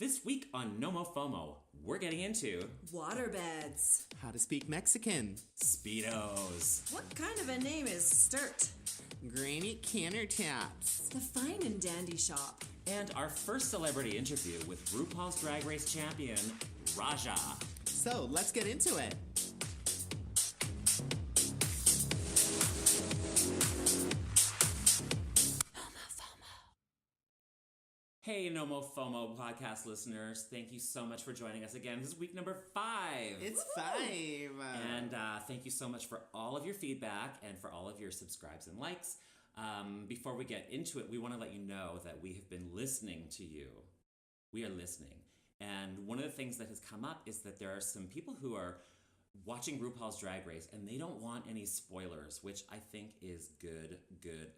This week on NOMOFOMO, we're getting into Waterbeds. How to speak Mexican. Speedos. What kind of a name is Sturt? Granite Countertops. The fine and dandy shop. And our first celebrity interview with Rupaul's Drag Race champion, Raja. So, let's get into it. Hey, NOMOFOMO podcast listeners. Thank you so much for joining us again. This is week number 5. It's Woo-hoo! 5. And thank you so much for all of your feedback and for all of your subscribes and likes. Before we get into it, we want to let you know that we have been listening to you. We are listening. And one of the things that has come up is that there are some people who are watching RuPaul's Drag Race and they don't want any spoilers, which I think is good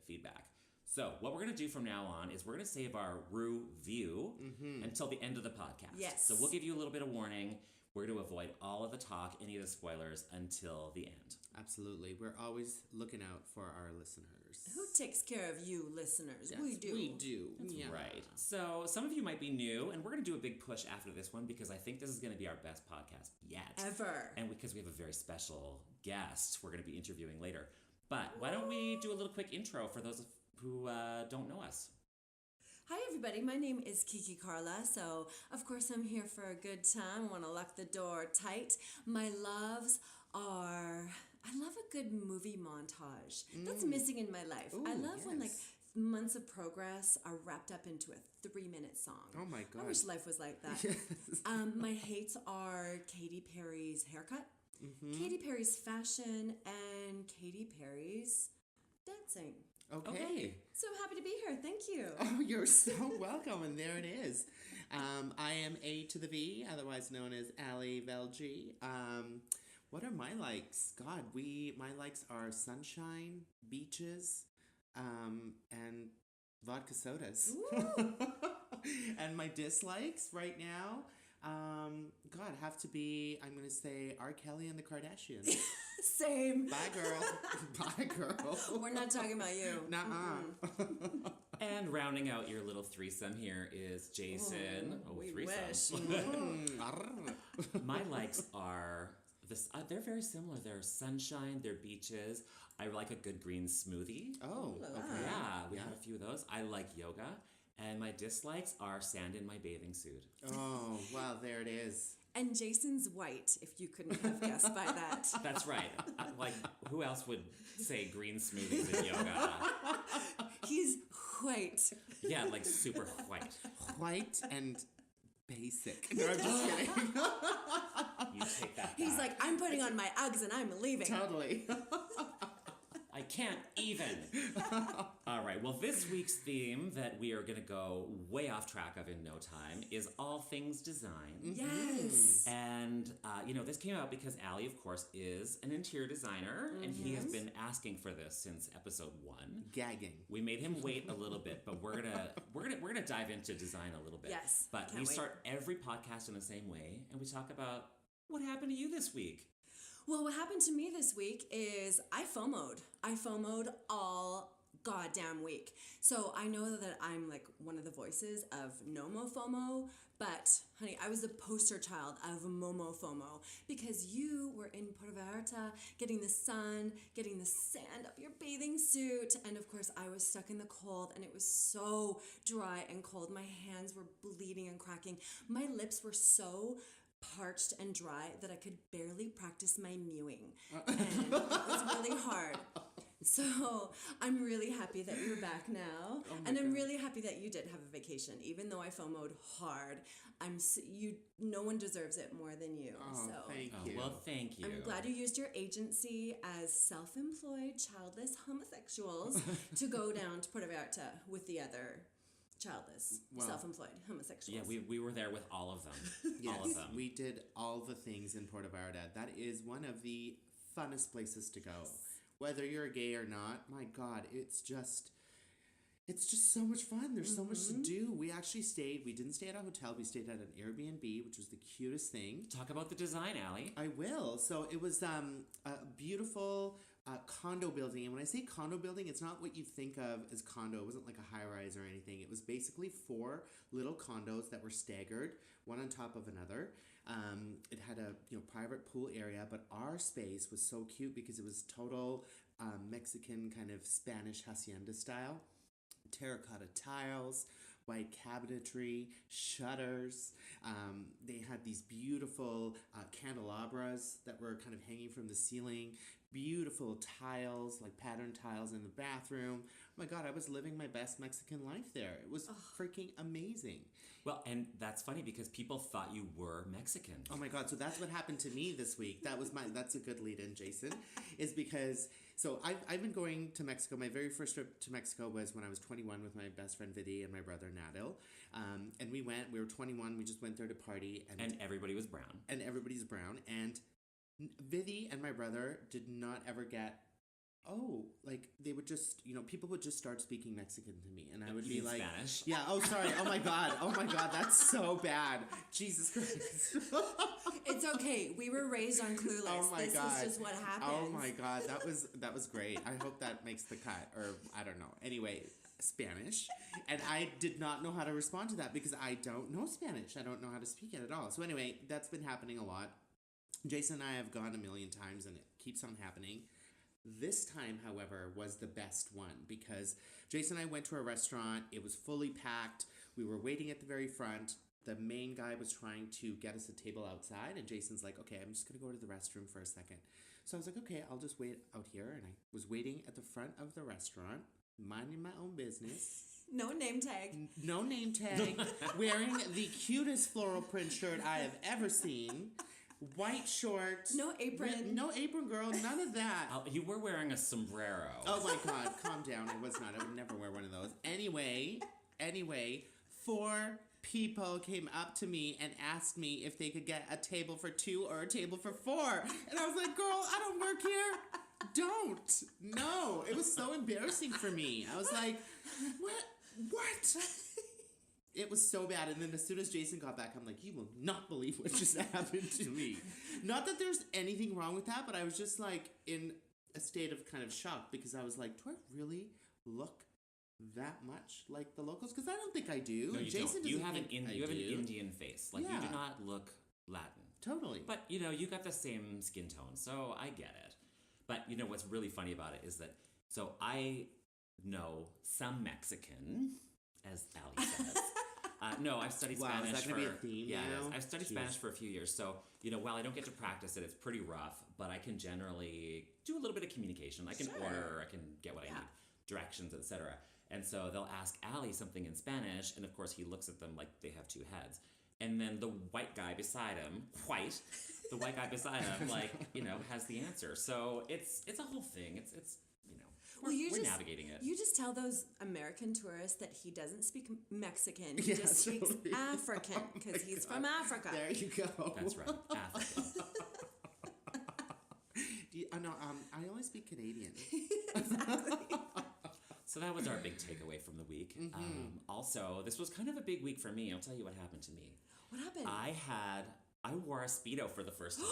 feedback. So what we're going to do from now on is we're going to save our review until the end of the podcast. Yes. So we'll give you a little bit of warning. We're going to avoid all of the talk, any of the spoilers, until the end. Absolutely. We're always looking out for our listeners. Who takes care of you, listeners? Yes, we do. We do. That's yeah. right. So some of you might be new, and we're going to do a big push after this one because I think this is going to be our best podcast yet. Ever. And because we have a very special guest we're going to be interviewing later. But why don't we do a little quick intro for those who don't know us? Hi, everybody. My name is Kiki Carla. So, of course, I'm here for a good time. I want to lock the door tight. My loves are... I love a good movie montage. That's missing in my life. Ooh, I love when, like, yes. months of progress are wrapped up into a 3-minute song. Oh my God. I wish life was like that. Yes. My hates are Katy Perry's haircut, Katy Perry's fashion, and Katy Perry's dancing. Okay. So happy to be here. Thank you. Oh, you're so welcome, and there it is. I am A to the V, otherwise known as Velji. What are my likes? God, my likes are sunshine, beaches, and vodka sodas. And my dislikes right now, God, have to be, I'm going to say R. Kelly and the Kardashians. Same. Bye, girl. Bye, girl. We're not talking about you. Nuh-uh. And rounding out your little threesome here is Jason. we threesome. wish. My likes are they're very similar. They're sunshine, they're beaches. I like a good green smoothie. Oh, la la. okay. Yeah, we have a few of those. I like yoga. And my dislikes are sand in my bathing suit. Oh, wow, there it is. And Jason's white, if you couldn't have guessed by that. That's right. Like, who else would say green smoothies in yoga? He's white. Yeah, like super white. White and basic. No, I'm just kidding. You take that back. He's like, I'm putting on my Uggs and I'm leaving. Totally. I can't even. All right. Well, this week's theme that we are going to go way off track of in no time is all things design. Yes. And, this came out because Allie, of course, is an interior designer, and he has been asking for this since episode 1. Gagging. We made him wait a little bit, but we're gonna dive into design a little bit. Yes, But can't we wait. start every podcast in the same way, and we talk about what happened to you this week. Well, what happened to me this week is I FOMO'd. I FOMO'd all goddamn week. So I know that I'm like one of the voices of NOMOFOMO, but honey, I was the poster child of MOMOFOMO because you were in Puerto Vallarta getting the sun, getting the sand up your bathing suit, and of course I was stuck in the cold and it was so dry and cold. My hands were bleeding and cracking. My lips were so parched and dry that I could barely practice my mewing. And it was really hard. So I'm really happy that you're back now. And I'm really happy that you did have a vacation. Even though I FOMO'd hard, no one deserves it more than you. Oh, so thank Oh, you. well, thank you. I'm glad you used your agency as self-employed, childless homosexuals to go down to Puerto Vallarta with the other childless, self-employed homosexuals. Yeah, we were there with all of them. Yes, all of them. we did all the things in Puerto Vallarta. That is one of the funnest places to go. Whether you're gay or not, my God, it's just so much fun. There's so much to do. We didn't stay at a hotel. We stayed at an Airbnb, which was the cutest thing. Talk about the design, Allie. I will. So it was a beautiful condo building. And when I say condo building, it's not what you think of as condo. It wasn't like a high-rise or anything. It was basically 4 little condos that were staggered, one on top of another. It had a private pool area, but our space was so cute because it was total Mexican kind of Spanish hacienda style. Terracotta tiles, white cabinetry, shutters. They had these beautiful candelabras that were kind of hanging from the ceiling. Beautiful tiles, like pattern tiles in the bathroom. Oh my God, I was living my best Mexican life there. It was freaking amazing. Well, and that's funny because people thought you were Mexican. Oh my God, so that's what happened to me this week. That's a good lead-in, Jason, is because, so I've been going to Mexico. My very first trip to Mexico was when I was 21 with my best friend Vidi and my brother Nadil. And we were 21, we just went there to party. And everybody was brown. And everybody's brown. And Vidi and my brother did not ever get, they would just, people would just start speaking Mexican to me. And I would be like, Spanish? Yeah, sorry. Oh my God, that's so bad. Jesus Christ. It's okay. We were raised on Clueless. Oh my this God. is just what happens. Oh my God, that was great. I hope that makes the cut, or I don't know. Anyway, Spanish. And I did not know how to respond to that because I don't know Spanish. I don't know how to speak it at all. So anyway, that's been happening a lot. Jason and I have gone a million times and it keeps on happening. This time, however, was the best one because Jason and I went to a restaurant. It was fully packed. We were waiting at the very front. The main guy was trying to get us a table outside, and Jason's like, okay, I'm just going to go to the restroom for a second. So I was like, okay, I'll just wait out here. And I was waiting at the front of the restaurant, minding my own business. No name tag. No name tag. Wearing the cutest floral print shirt I have ever seen. White shorts. No apron. No apron, girl. None of that. You were wearing a sombrero. Oh my God, calm down. It was not. I would never wear one of those. Anyway, 4 people came up to me and asked me if they could get a table for 2 or a table for 4. And I was like, girl, I don't work here. Don't. No. It was so embarrassing for me. I was like, what? It was so bad. And then as soon as Jason got back, I'm like, you will not believe what just happened to me. Not that there's anything wrong with that, but I was just like in a state of kind of shock because I was like, do I really look that much like the locals? Because I don't think I do. No, you Jason don't. You have an an Indian face. Like, you do not look Latin. Totally. But, you got the same skin tone, so I get it. But, what's really funny about it is that, so I know some Mexican, as Ali says. No, I've studied Spanish is that gonna be a theme now? I've studied Spanish for a few years, so while I don't get to practice it, it's pretty rough. But I can generally do a little bit of communication. I can order, I can get what I need, directions, etc. And so they'll ask Ali something in Spanish, and of course he looks at them like they have 2 heads. And then the white guy beside him, has the answer. So it's a whole thing. It's we're navigating it. You just tell those American tourists that he doesn't speak Mexican. He just speaks African because he's from Africa. There you go. That's right, African. I only speak Canadian. Exactly. So that was our big takeaway from the week. Mm-hmm. Also, this was kind of a big week for me. I'll tell you what happened to me. What happened? I wore a Speedo for the first time.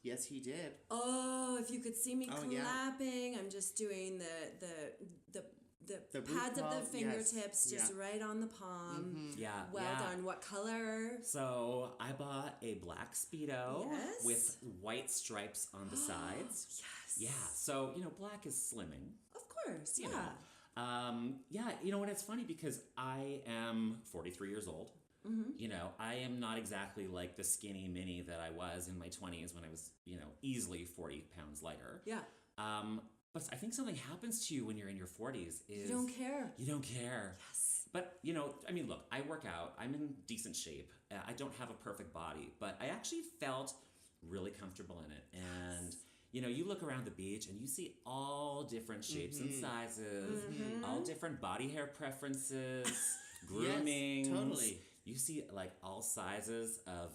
Yes, he did. Oh, if you could see me clapping, I'm just doing the pads of the fingertips just right on the palm. Mm-hmm. Yeah. Well done. What color? So I bought a black Speedo Yes. with white stripes on the sides. Yes. Yeah. So, black is slimming. Of course. You know. And it's funny because I am 43 years old. Mm-hmm. I am not exactly like the skinny mini that I was in my 20s when I was, easily 40 pounds lighter. Yeah. But I think something happens to you when you're in your 40s is... You don't care. You don't care. Yes. But, look, I work out. I'm in decent shape. I don't have a perfect body, but I actually felt really comfortable in it. And... you look around the beach and you see all different shapes and sizes, all different body hair preferences, grooming. Yes, totally. You see all sizes of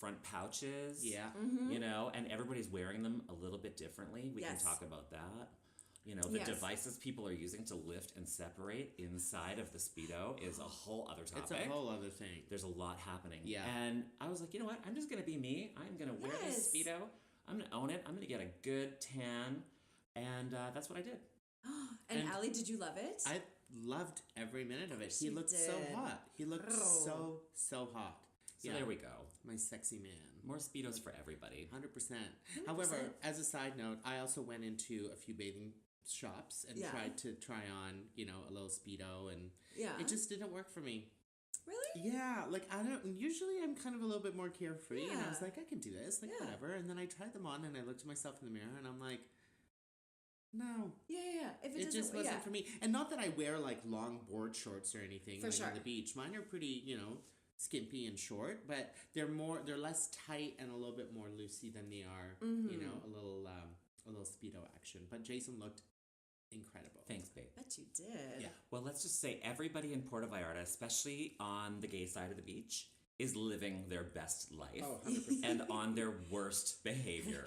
front pouches. Yeah. And everybody's wearing them a little bit differently. We can talk about that. The devices people are using to lift and separate inside of the Speedo is a whole other topic. It's a whole other thing. There's a lot happening. Yeah. And I was like, you know what? I'm just going to be me. I'm going to wear this Speedo. I'm going to own it. I'm going to get a good tan. And that's what I did. And Allie, did you love it? I loved every minute of it. He She looked so did. hot. He looked so hot. So there we go. My sexy man. More Speedos for everybody. 100%. However, as a side note, I also went into a few bathing shops and tried to try on, a little Speedo, and it just didn't work for me. Really? Yeah, like usually I'm kind of a little bit more carefree, and I was like, I can do this, like whatever. And then I tried them on and I looked at myself in the mirror and I'm like, no. Yeah. If It just wasn't for me. And not that I wear like long board shorts or anything For sure. on the beach. Mine are pretty, skimpy and short, but they're less tight and a little bit more loosey than they are, a little Speedo action. But Jason looked incredible. Thanks, babe. Bet you did. Yeah. Well, let's just say everybody in Puerto Vallarta, especially on the gay side of the beach, is living their best life. Oh, 100%. And on their worst behavior.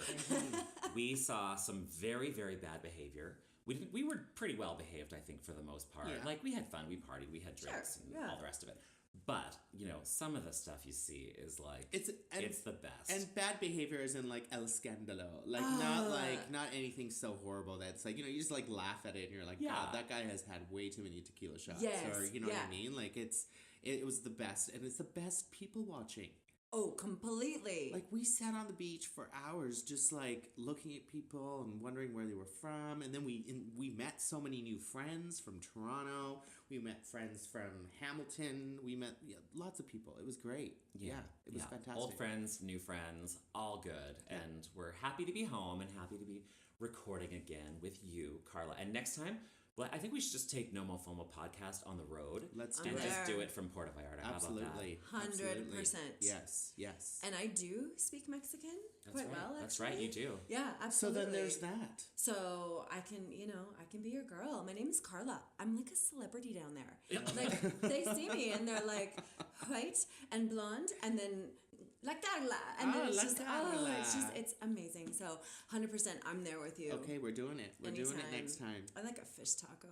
We saw some very, very bad behavior. We were pretty well behaved, I think, for the most part. Yeah. Like, we had fun, we partied, we had drinks, and all the rest of it. But, some of the stuff you see is like, it's the best. And bad behavior is in like el scandalo. Like, not anything so horrible that's like, you just like laugh at it and you're like, God, that guy has had way too many tequila shots. Yes. Or, you know what I mean? Like, it was the best. And it's the best people watching. Oh, completely. Like, we sat on the beach for hours just, like, looking at people and wondering where they were from. And then we met so many new friends from Toronto. We met friends from Hamilton. We met lots of people. It was great. Yeah, it was fantastic. Old friends, new friends, all good. Yeah. And we're happy to be home and happy to be recording again with you, Carla. And next time, well, I think we should just take NOMOFOMO Podcast on the road. Let's do and it. just do it from Puerto Vallarta. Absolutely. How about that? 100%. Yes. And I do speak Mexican quite well, actually. That's right, you do. Yeah, absolutely. So then there's that. So I can be your girl. My name is Carla. I'm like a celebrity down there. Like, they see me and they're like, white and blonde, and then La Carla. And then it's it's amazing. So 100% I'm there with you. Okay, we're doing it. We're doing it next time. I like a fish taco,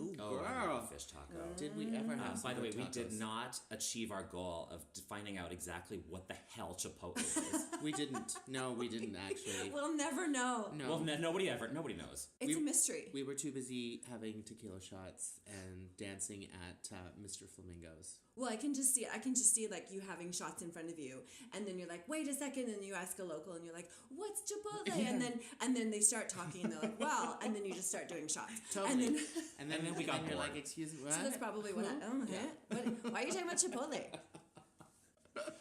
Ooh, Oh, I girl. love fish taco. Did we ever have some By the way, good we did tacos? not achieve our goal of finding out exactly what the hell Chipotle is. We didn't. No, we didn't actually. We'll never know. No. Well, nobody knows. It's a mystery. We were too busy having tequila shots and dancing at Mr. Flamingo's. Well, I can just see like you having shots in front of you, and then you're like, wait a second, and you ask a local, and you're like, what's Chipotle? Yeah. And then they start talking, and they're like, well, and then you just start doing shots. Totally. And And then we got you're bored. like, excuse me, what? so that's probably what why are you talking about Chipotle?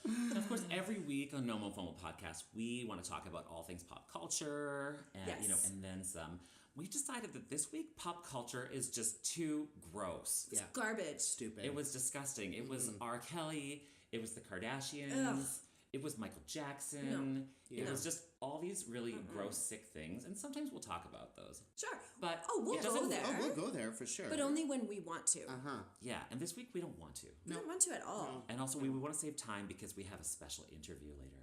And of course, every week on NOMOFOMO Podcast, we want to talk about all things pop culture, and Yes. and then some. We've decided that this week pop culture is just too gross. Yeah. Garbage. Stupid. It was disgusting. It was R. Kelly. It was the Kardashians. Ugh. It was Michael Jackson. No. It was just all these really gross, sick things. And sometimes we'll talk about those. Sure. But we'll it go doesn't- there. Oh, we'll go there for sure. But only when we want to. Uh-huh. Yeah, and this week we don't want to. We don't want to at all. No. And also we want to save time because we have a special interview later.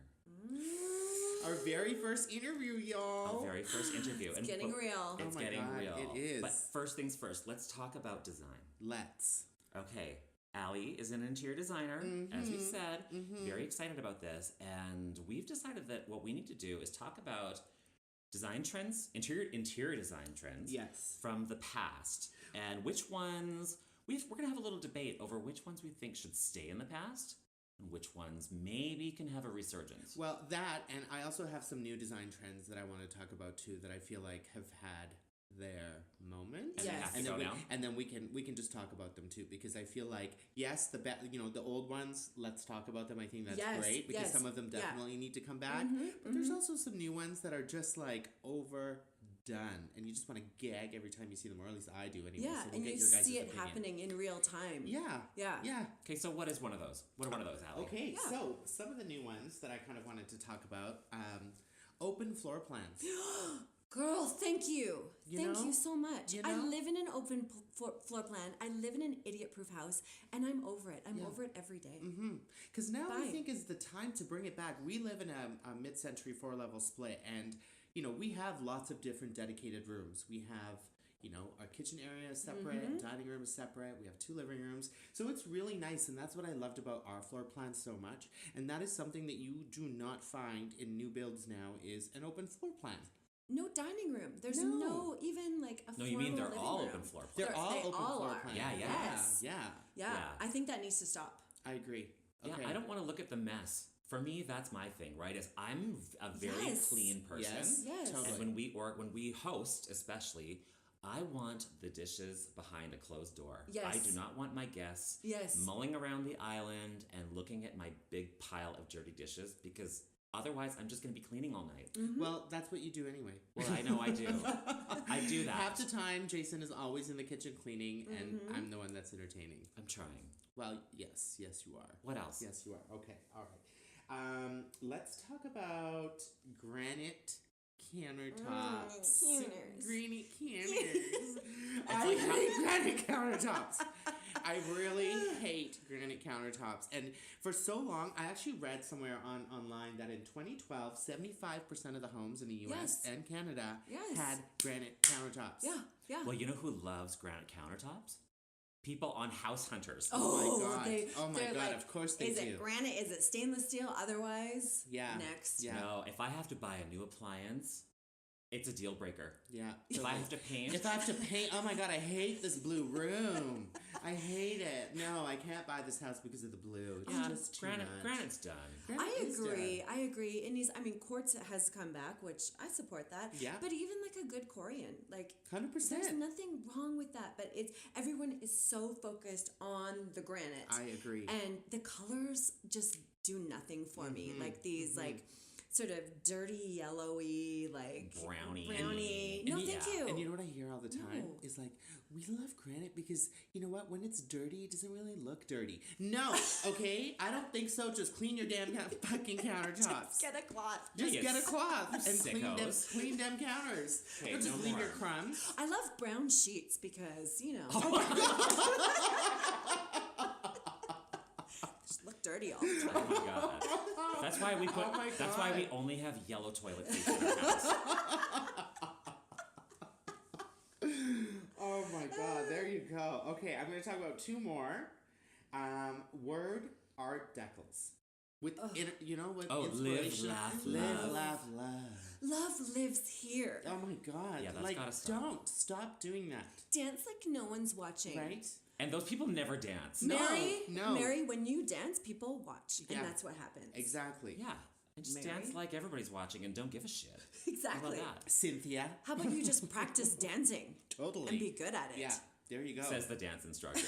Our very first interview, y'all. Our very first interview. It's getting real. It's Oh my getting God, real. it is. But first things first, let's talk about design. Let's. Okay, Allie is an interior designer, as we said. Very excited about this. And we've decided that what we need to do is talk about design trends, interior design trends Yes. from the past. And which ones, we're going to have a little debate over which ones we think should stay in the past and which ones maybe can have a resurgence. Well, that, and I also have some new design trends that I want to talk about too that I feel like have had their moment. And they have to And go then, we, now? and then we can just talk about them too, because I feel like, yes, the old ones, let's talk about them. I think that's Yes, great, because yes. some of them Yeah. definitely need to come back. But there's also some new ones that are just like overdone, and you just want to gag every time you see them, or at least I do anyway. Yeah, so we'll and get you your guys' see it opinion. happening in real time. Yeah. Yeah. Yeah. Okay, so what is one of those? What are one of those, Allie? Okay, Yeah. so some of the new ones that I kind of wanted to talk about, open floor plans. Girl, thank you. Thank know? you so much. You I know? live in an open floor plan. I live in an idiot-proof house, and I'm over it. I'm over it every day. Because now I Bye. think is the time to bring it back. We live in a mid-century 4-level split, and we have lots of different dedicated rooms. We have our kitchen area is separate, dining room is separate. We have 2 living rooms. So it's really nice, and that's what I loved about our floor plan so much. And that is something that you do not find in new builds now is an open floor plan. No dining room. There's no even like a No, you mean they're living all room. open floor plans. They're all They open all floor are. plans. Yeah. Yes. Yeah. Yeah. Yeah. I think that needs to stop. I agree. Okay. Yeah, I don't want to look at the mess. For me, that's my thing, right? Is I'm a very Yes. clean person. Yes. Totally. And when we host, especially, I want the dishes behind a closed door. Yes. I do not want my guests Yes. mulling around the island and looking at my big pile of dirty dishes because otherwise I'm just going to be cleaning all night. Well, that's what you do anyway. Well, I know I do. I do that. Half the time, Jason is always in the kitchen cleaning, and I'm the one that's entertaining. I'm trying. Well, yes, you are. What else? Yes, you are. Okay, all right. Let's talk about granite countertops. counters. Granite counters. I hate granite countertops. I really hate granite countertops. And for so long, I actually read somewhere online that in 2012, 75% of the homes in the US Yes. and Canada Yes. had granite countertops. Yeah. Well, you know who loves granite countertops? People on House Hunters. Oh my God. they're God, like, of course they is do. it granite? Is it stainless steel? Otherwise, Yeah. next. Yeah. No, if I have to buy a new appliance, it's a deal breaker. Yeah. If I have to paint, oh my God, I hate this blue room. I hate it. No, I can't buy this house because of the blue. It's yeah, just too much. granite's done. Granite I is agree. done. I agree. It needs. I mean, quartz has come back, which I support that. Yeah. But even like a good Corian, like 100%. there's nothing wrong with that. But everyone is so focused on the granite. I agree. And the colors just do nothing for me. Like these like sort of dirty yellowy like Brownie. No, And thank yeah. you. And you know what I hear all the time No. is like, we love granite because you know what? When it's dirty, it doesn't really look dirty. No, okay? I don't think so. Just clean your damn fucking countertops. Just get a cloth. Just Yeah, get a you cloth and sickos. clean them counters. Okay, Don't just no leave more. your crumbs. I love brown sheets because just look dirty all the time. Oh my God. That's why we put. Oh my That's why we God. only have yellow toilet seats in our house. Oh my God, there you go. Okay, I'm going to talk about 2 more. Word art decals. With, with Oh, live, inspiration. laugh, Live, love. laugh, love. Love lives here. Oh my God. Yeah, that's like, gotta stop. don't. Stop doing that. Dance like no one's watching. Right? And those people never dance. No, Mary, no. Mary, when you dance, people watch, and Yeah. that's what happens. Exactly. Yeah. And just Mary? dance like everybody's watching and don't give a shit. How Exactly. about that? Cynthia. How about you just practice dancing Totally. and be good at it? Yeah, there you go. Says the dance instructor.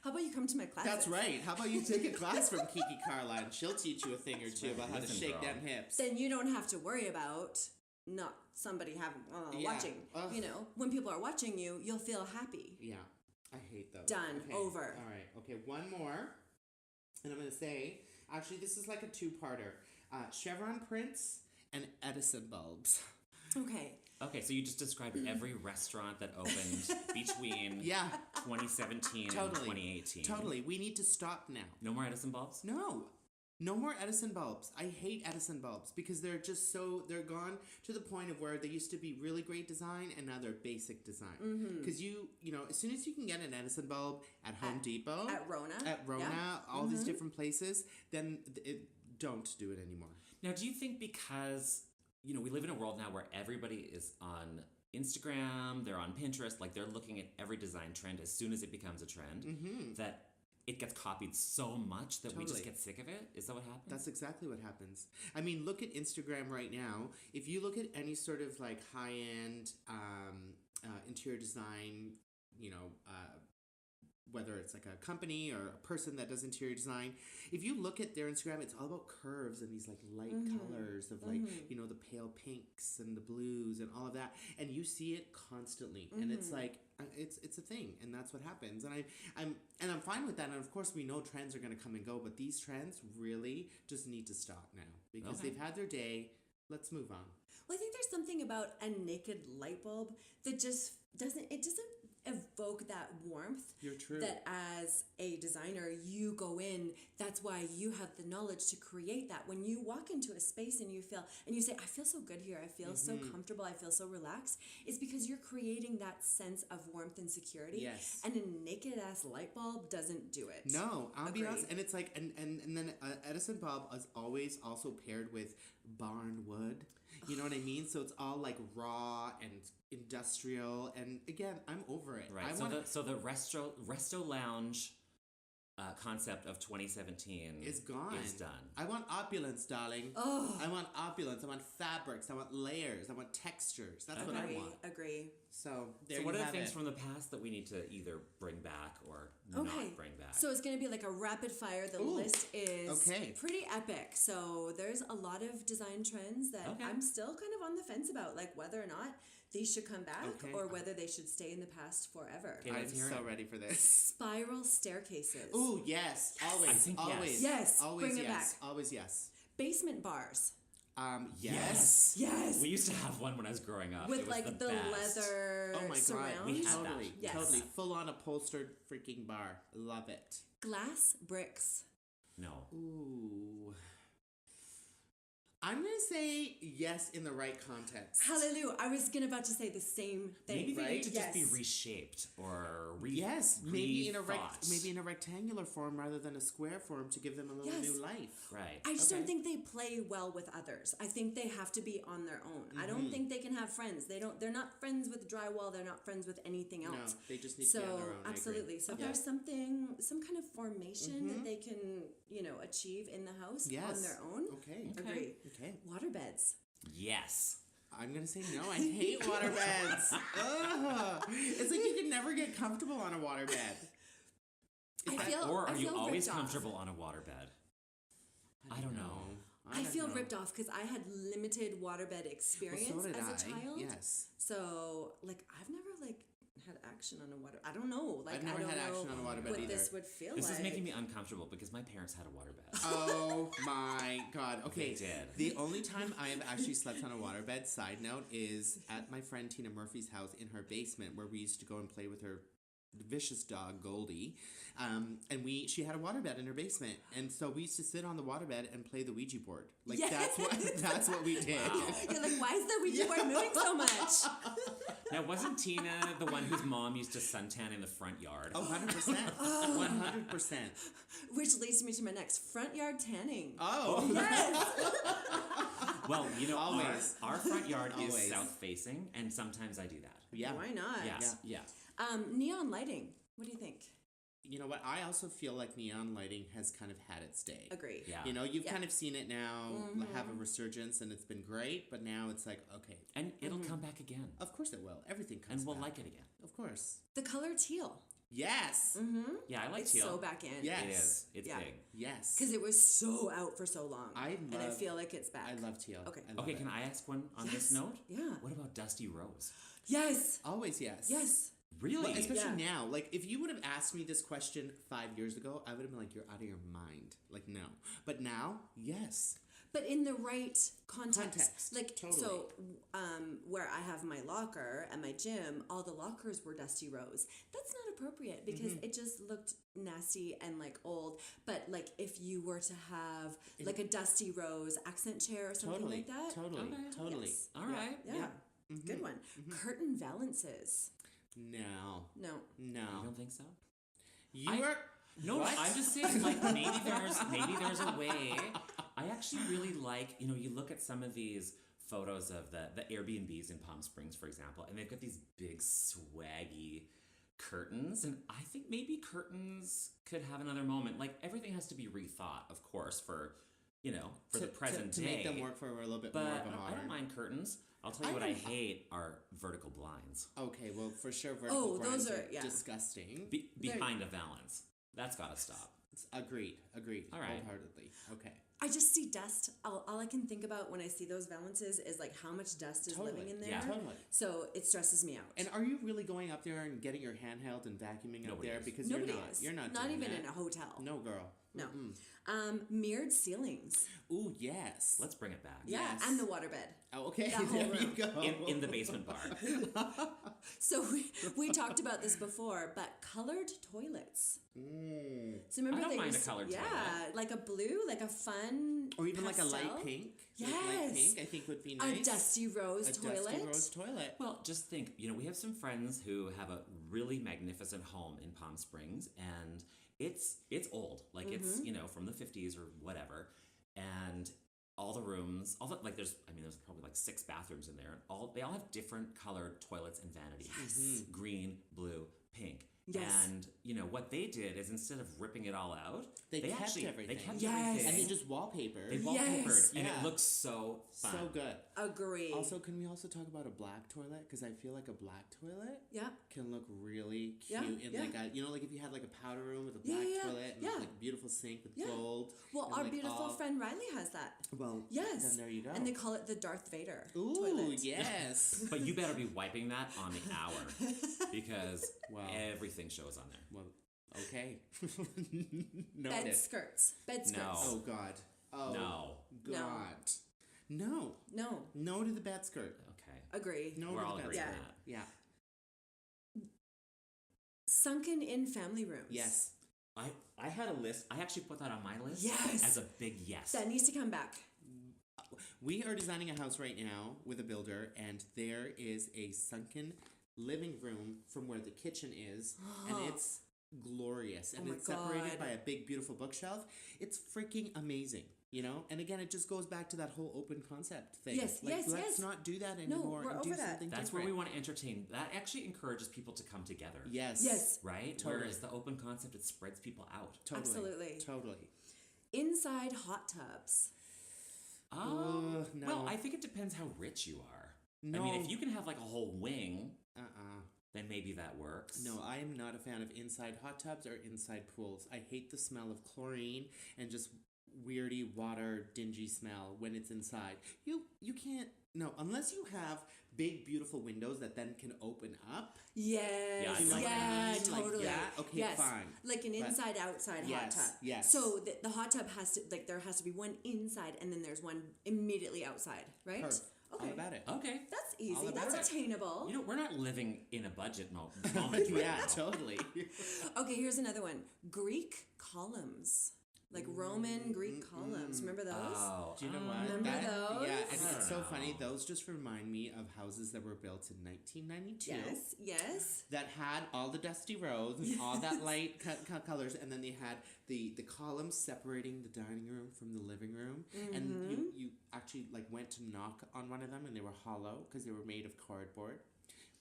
How about you come to my class? That's right. How about you take a class from Kiki Carla and she'll teach you a thing or two right. about how to Listen, shake girl. them hips. Then you don't have to worry about not somebody Yeah. watching. Ugh. When people are watching you, you'll feel happy. Yeah, I hate those. Done. Okay. Over. All right. Okay, one more. And I'm going to say, actually, this is like a 2-parter. Chevron prints and Edison bulbs. Okay. Okay, so you just described every restaurant that opened between Yeah, 2017 and Totally. 2018. totally. We need to stop now. No more Edison bulbs? No. No more Edison bulbs. I hate Edison bulbs because they're just they're gone to the point of where they used to be really great design and now they're basic design. Because as soon as you can get an Edison bulb at Home Depot, At Rona. Rona, all these different places, then don't do it anymore. Now, do you think because, we live in a world now where everybody is on Instagram, they're on Pinterest, like they're looking at every design trend as soon as it becomes a trend, that it gets copied so much that we just Totally. get sick of it? Is that what happens? That's exactly what happens. I mean, look at Instagram right now. If you look at any sort of like high-end interior design, whether it's like a company or a person that does interior design, if you look at their Instagram, it's all about curves and these like light colors of like, the pale pinks and the blues and all of that. And you see it constantly. And it's like, it's a thing. And that's what happens. And I'm fine with that. And of course we know trends are going to come and go, but these trends really just need to stop now because they've had their day. Let's move on. Well, I think there's something about a naked light bulb that just doesn't evoke that warmth. You're true. That as a designer, you go in, that's why you have the knowledge to create that. When you walk into a space and you say, I feel so good here, I feel so comfortable, I feel so relaxed, it's because you're creating that sense of warmth and security. Yes. And a naked ass light bulb doesn't do it. No, ambiance, Agree. and it's like, and then Edison bulb is always also paired with barn wood. You know what I mean? So it's all like raw and industrial, and again, I'm over it. Right. So the resto lounge concept of 2017 is gone. Is done. I want opulence, darling. Oh. I want opulence. I want fabrics. I want layers. I want textures. That's what I want. Agree. So there So you what are the have things it. from the past that we need to either bring back or not bring back? So it's going to be like a rapid fire. The list is pretty epic. So there's a lot of design trends that I'm still kind of on the fence about, like whether or not these should come back or whether they should stay in the past forever. Okay, I'm so ready for this. Spiral staircases. Ooh, yes. Always. I think always. Yes. Always Bring it yes. back. Always yes. Basement bars. Yes. Yes. We used to have one when I was growing up. With It was like the best. leather Oh my surround. god. We had Totally. that. Yes. Totally. Full on upholstered freaking bar. Love it. Glass bricks. No. Ooh. I'm going to say yes in the right context. Hallelujah. I was about to say the same thing. Maybe they need to just be Yes. reshaped or Yes, maybe in a rethought. rectangular form rather than a square form to give them a little new life. Right. I just don't think they play well with others. I think they have to be on their own. I don't think they can have friends. They're not friends with drywall. They're not friends with anything else. No, they just need to be on their own. Absolutely. So if there's some kind of formation that they can, achieve in the house on their own. Okay. Agree. Okay. Waterbeds. Yes. I'm going to say no. I hate waterbeds. Ugh. It's like you can never get comfortable on a waterbed. Or are I you feel always ripped off. comfortable on a waterbed? I don't know. I feel ripped off because I had limited waterbed experience so did as a I. child. Yes. So, I've never had action on a water. I don't know. I've never had action on a waterbed what either. this would feel This like. is making me uncomfortable because my parents had a waterbed. Oh my god. Okay. They did. The only time I have actually slept on a waterbed, side note, is at my friend Tina Murphy's house in her basement where we used to go and play with her vicious dog Goldie, and she had a waterbed in her basement, and so we used to sit on the waterbed and play the Ouija board. That's what we did. Wow. You're like, why is the Ouija board moving so much? Now, wasn't Tina the one whose mom used to suntan in the front yard? Oh, 100%. 100%. Which leads me to my next front yard tanning. Oh. Yes. Well, Always. our front yard is Always. south facing, and sometimes I do that. Yeah. Why not? Yes. Yeah. Neon lighting. What do you think? You know what? I also feel like neon lighting has kind of had its day. Agree. Yeah. You've kind of seen it now have a resurgence, and it's been great, but now it's like, okay. And it'll come back again. Of course it will. Everything comes And we'll back. like it again. Of course. The color teal. Yes. Yeah, I like It's teal. so back in. Yes. It is. It's big. Yes. Because it was so out for so long. And I feel like it's back. I love teal. Okay. I love Okay, it. can I ask one on this note? Yeah. What about Dusty Rose? Yes. Always yes. Yes. Really? Well, especially now. Like, if you would have asked me this question 5 years ago, I would have been like, you're out of your mind. Like, no. But now, yes. But in the right context. Like, Totally. so where I have my locker at my gym, all the lockers were Dusty Rose. That's not appropriate because it just looked nasty and old. But if you were to have a Dusty Rose accent chair or something like that. Totally. Yes. All right. Yeah. Good one. Curtain valances. No. No. You don't think so? No, What? I'm just saying, maybe there's a way. I actually really like, you look at some of these photos of the Airbnbs in Palm Springs, for example, and they've got these big swaggy curtains, and I think maybe curtains could have another moment. Everything has to be rethought, of course, for the present to day. make them work for a little bit But more of a modern. I don't mind curtains. I'll tell you what I hate are vertical blinds. Okay, well, for sure, vertical blinds those are disgusting. Behind a valance. That's got to stop. Agreed. All right. Wholeheartedly. Okay. I just see dust. All I can think about when I see those valances is how much dust is living in there. Yeah. Totally. So it stresses me out. And are you really going up there and getting your handheld and vacuuming up Nobody there? is. Because Nobody you're not. is. You're not Not doing even that. in a hotel. No, girl. No. Mirrored ceilings. Ooh, yes. Let's bring it back. Yeah, Yes. and the waterbed. Oh, okay. That whole There you room. go. In the basement bar. So we talked about this before, but colored toilets. So remember I don't they mind were a colored yeah, toilet. like a blue, like a fun Or even like a pastel. light pink. Yes. Like light pink, I think would be nice. A dusty rose toilet. Dusty rose toilet. Well, just think, we have some friends who have a really magnificent home in Palm Springs, and it's old. Like, it's, from the 50s or whatever. And all the rooms, there's probably like 6 bathrooms in there. They all have different colored toilets and vanities. Yes. Green, blue, pink. Yes. And, what they did is instead of ripping it all out, They kept actually, everything. They kept Yes. everything. And they just wallpapered. They wallpapered, Yes. and Yeah. it looks so fun. So good. Agree. Also, can we also talk about a black toilet? Because I feel like a black toilet yeah. can look really cute Yeah, in yeah. like a, like if you had like a powder room with a Yeah, black yeah, toilet and yeah. like a beautiful sink with Yeah. gold. Well, and, our like, beautiful all- friend Riley has that. Well, Yes. then there you go. And they call it the Darth Vader Ooh, toilet. yes. But you better be wiping that on the hour because Wow. everything shows on there. Well, okay. Bed Noted. skirts. Bed skirts. No. Oh God. Oh No. God. No. No. No to the bed skirt. Okay. Agree. No We're to all the bed agreeing skirt. on that. Yeah. Sunken in family rooms. Yes. I had a list. I actually put that on my list Yes. as a big yes. That needs to come back. We are designing a house right now with a builder, and there is a sunken living room from where the kitchen is, and it's glorious. And Oh my it's separated God. by a big, beautiful bookshelf. It's freaking amazing, And again, it just goes back to that whole open concept thing. Yes, yes, let's yes. not do that anymore we're and do over that. something That's different. where we want to entertain. That actually encourages people to come together. Yes. Yes. Right? Totally. Whereas the open concept, it spreads people out. Totally. Absolutely. Totally. Inside hot tubs. No. Well, I think it depends how rich you are. No. I mean, if you can have like a whole wing, Uh-uh. then maybe that works. No, I am not a fan of inside hot tubs or inside pools. I hate the smell of chlorine and just weirdy water, dingy smell when it's inside. You can't, unless you have big, beautiful windows that then can open up. Yes. Yeah, I Yeah, like that. Like totally. that? Okay, yes. fine. Like an But- inside-outside hot Yes, tub. yes. So the hot tub has to, there has to be one inside and then there's one immediately outside, right? Perfect. Okay. All about it. Okay. That's easy. All That's about it. attainable. We're not living in a budget moment right Yeah, now. totally. Okay, here's another one. Greek columns. Like Roman Greek columns. Remember those? Oh. Do you know what? Remember those? Yeah, and I it's don't so funny. know. Those just remind me of houses that were built in 1992. Yes, yes. That had all the dusty rows and all that light colors, and then they had the columns separating the dining room from the living room. And you actually like went to knock on one of them, and they were hollow because they were made of cardboard.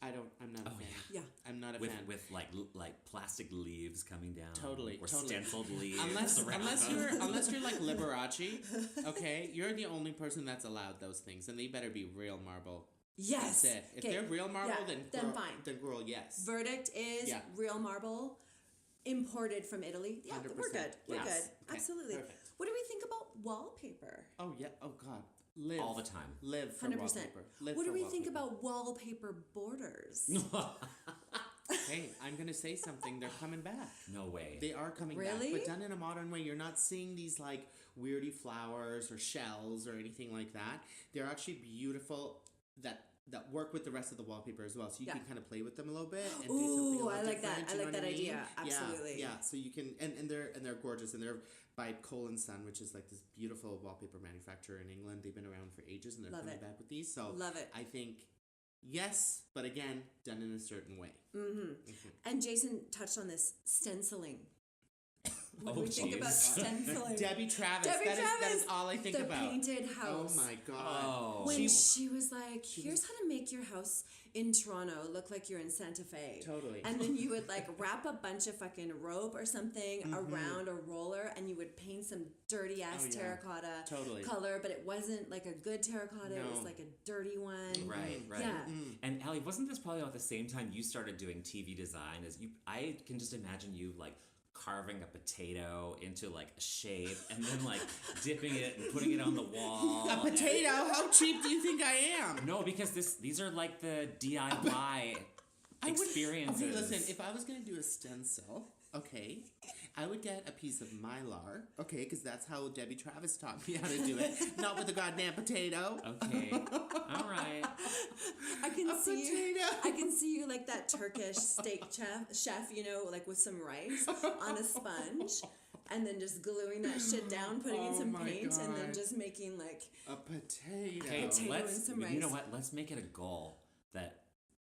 I'm not a fan. Yeah. I'm not a With fan. like plastic leaves coming down. Totally, Or totally. stenciled leaves. around Unless them. you're like Liberace, okay, you're the only person that's allowed those things, and they better be real marble. Yes. That's it. If Okay. they're real marble, Yeah, then then girl, fine. Then girl, yes. Verdict is Yeah. real marble, imported from Italy. Yeah, 100%. we're good. We're Yes. good. Okay, Absolutely. perfect. What do we think about wallpaper? Oh yeah. Oh God. Live All the time. Live for 100%. wallpaper. Live What for do we think wallpaper. about wallpaper borders? Hey, I'm gonna say something. They're coming back. No way. They are coming Really? back, but done in a modern way. You're not seeing these like weirdy flowers or shells or anything like that. They're actually beautiful that work with the rest of the wallpaper as well. So you Yeah. can kind of play with them a little bit and do something Ooh, a little I like that. different, I you know like what that mean? idea. Absolutely. Yeah. So you can and they're gorgeous, and they're by Cole & Son, which is like this beautiful wallpaper manufacturer in England. They've been around for ages, and they're Love coming it. back with these. So Love it. I think yes, but again, done in a certain way. And Jason touched on this stenciling. What do Oh, we think about jeez. stenciling? Debbie Travis. Debbie That Travis, is all I think the about. painted Oh house. my God. Oh. When she was like, here's how to make your house in Toronto look like you're in Santa Fe. Totally. And then you would like wrap a bunch of fucking rope or something around a roller, and you would paint some dirty ass Oh, yeah. terracotta Totally. color, but it wasn't like a good terracotta, it was No. like a dirty one. Right, right. Yeah. And Allie, wasn't this probably about the same time you started doing TV design? I can just imagine you like carving a potato into like a shape and then like dipping it and putting it on the wall. A potato? How cheap do you think I am? No, because these are like the DIY experiences. Okay, listen, if I was going to do a stencil, okay, I would get a piece of Mylar, okay, because that's how Debbie Travis taught me how to do it. Not with a goddamn potato. Okay. All right. I can see you. potato. I can see you like that Turkish steak chef, you know, like with some rice on a sponge, and then just gluing that shit down, putting in some my paint, and then God. just making like A potato. Okay, Potato and some you rice. know what? Let's make it a goal that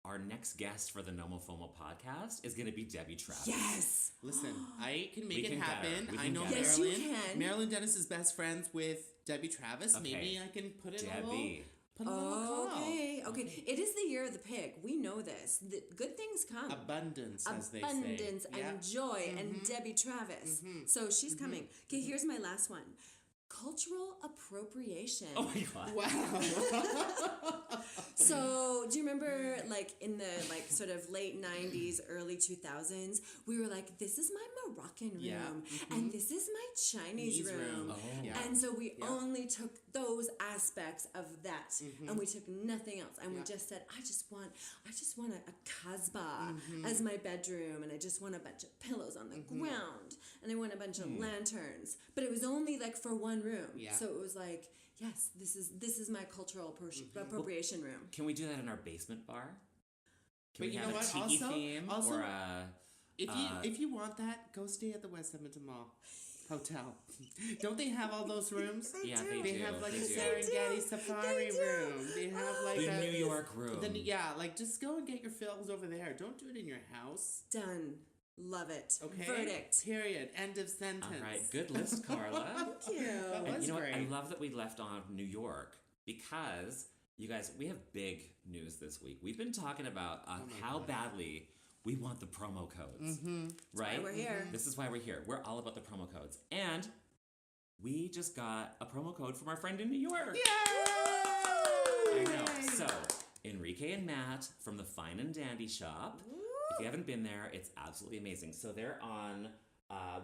our next guest for the NOMOFOMO podcast is going to be Debbie Travis. yes. Listen, I can make We it can get her. happen. We I can know get her. Yes, you Marilyn. can. Marilyn Dennis is best friends with Debbie Travis. Okay. Maybe I can put in a little... Debbie. Put a little call. Okay. It is the year of the pig. We know this. The good things come. Abundance, as they say. Abundance Yeah. and joy and Debbie Travis. So she's coming. Okay, here's my last one. Cultural appropriation. Oh my God. Wow. So do you remember like in the like sort of late 90s, early 2000s, we were like, this is my Moroccan room Yeah. and this is my Chinese room. Oh. Yeah. And so we Yeah. only took those aspects of that and we took nothing else. And we Yeah. just said, I just want a kasbah as my bedroom, and I just want a bunch of pillows on the ground, and I want a bunch of lanterns. But it was only like for one room. Yeah. So it was like, yes, this is my cultural appropriation room. Can we do that in our basement bar? Can But we you have know a what? tiki Also- theme also- or a... If you want that, go stay at the West Edmonton Mall Hotel. Don't they have all those rooms? Yeah, do. they They do. have like they a do. Serengeti safari do. room. They have like The a New York room. yeah, like just go and get your fills over there. Don't do it in your house. Done. Love it. Okay. Verdict. Period. End of sentence. All right, good list, Carla. Thank you. That And was you know what? I great. love that we left on New York because, you guys, we have big news this week. We've been talking about how badly we want the promo codes, right? why we're here. This is why we're here. We're all about the promo codes. And we just got a promo code from our friend in New York. I know. So, Enrique and Matt from the Fine and Dandy shop. If you haven't been there, it's absolutely amazing. So they're on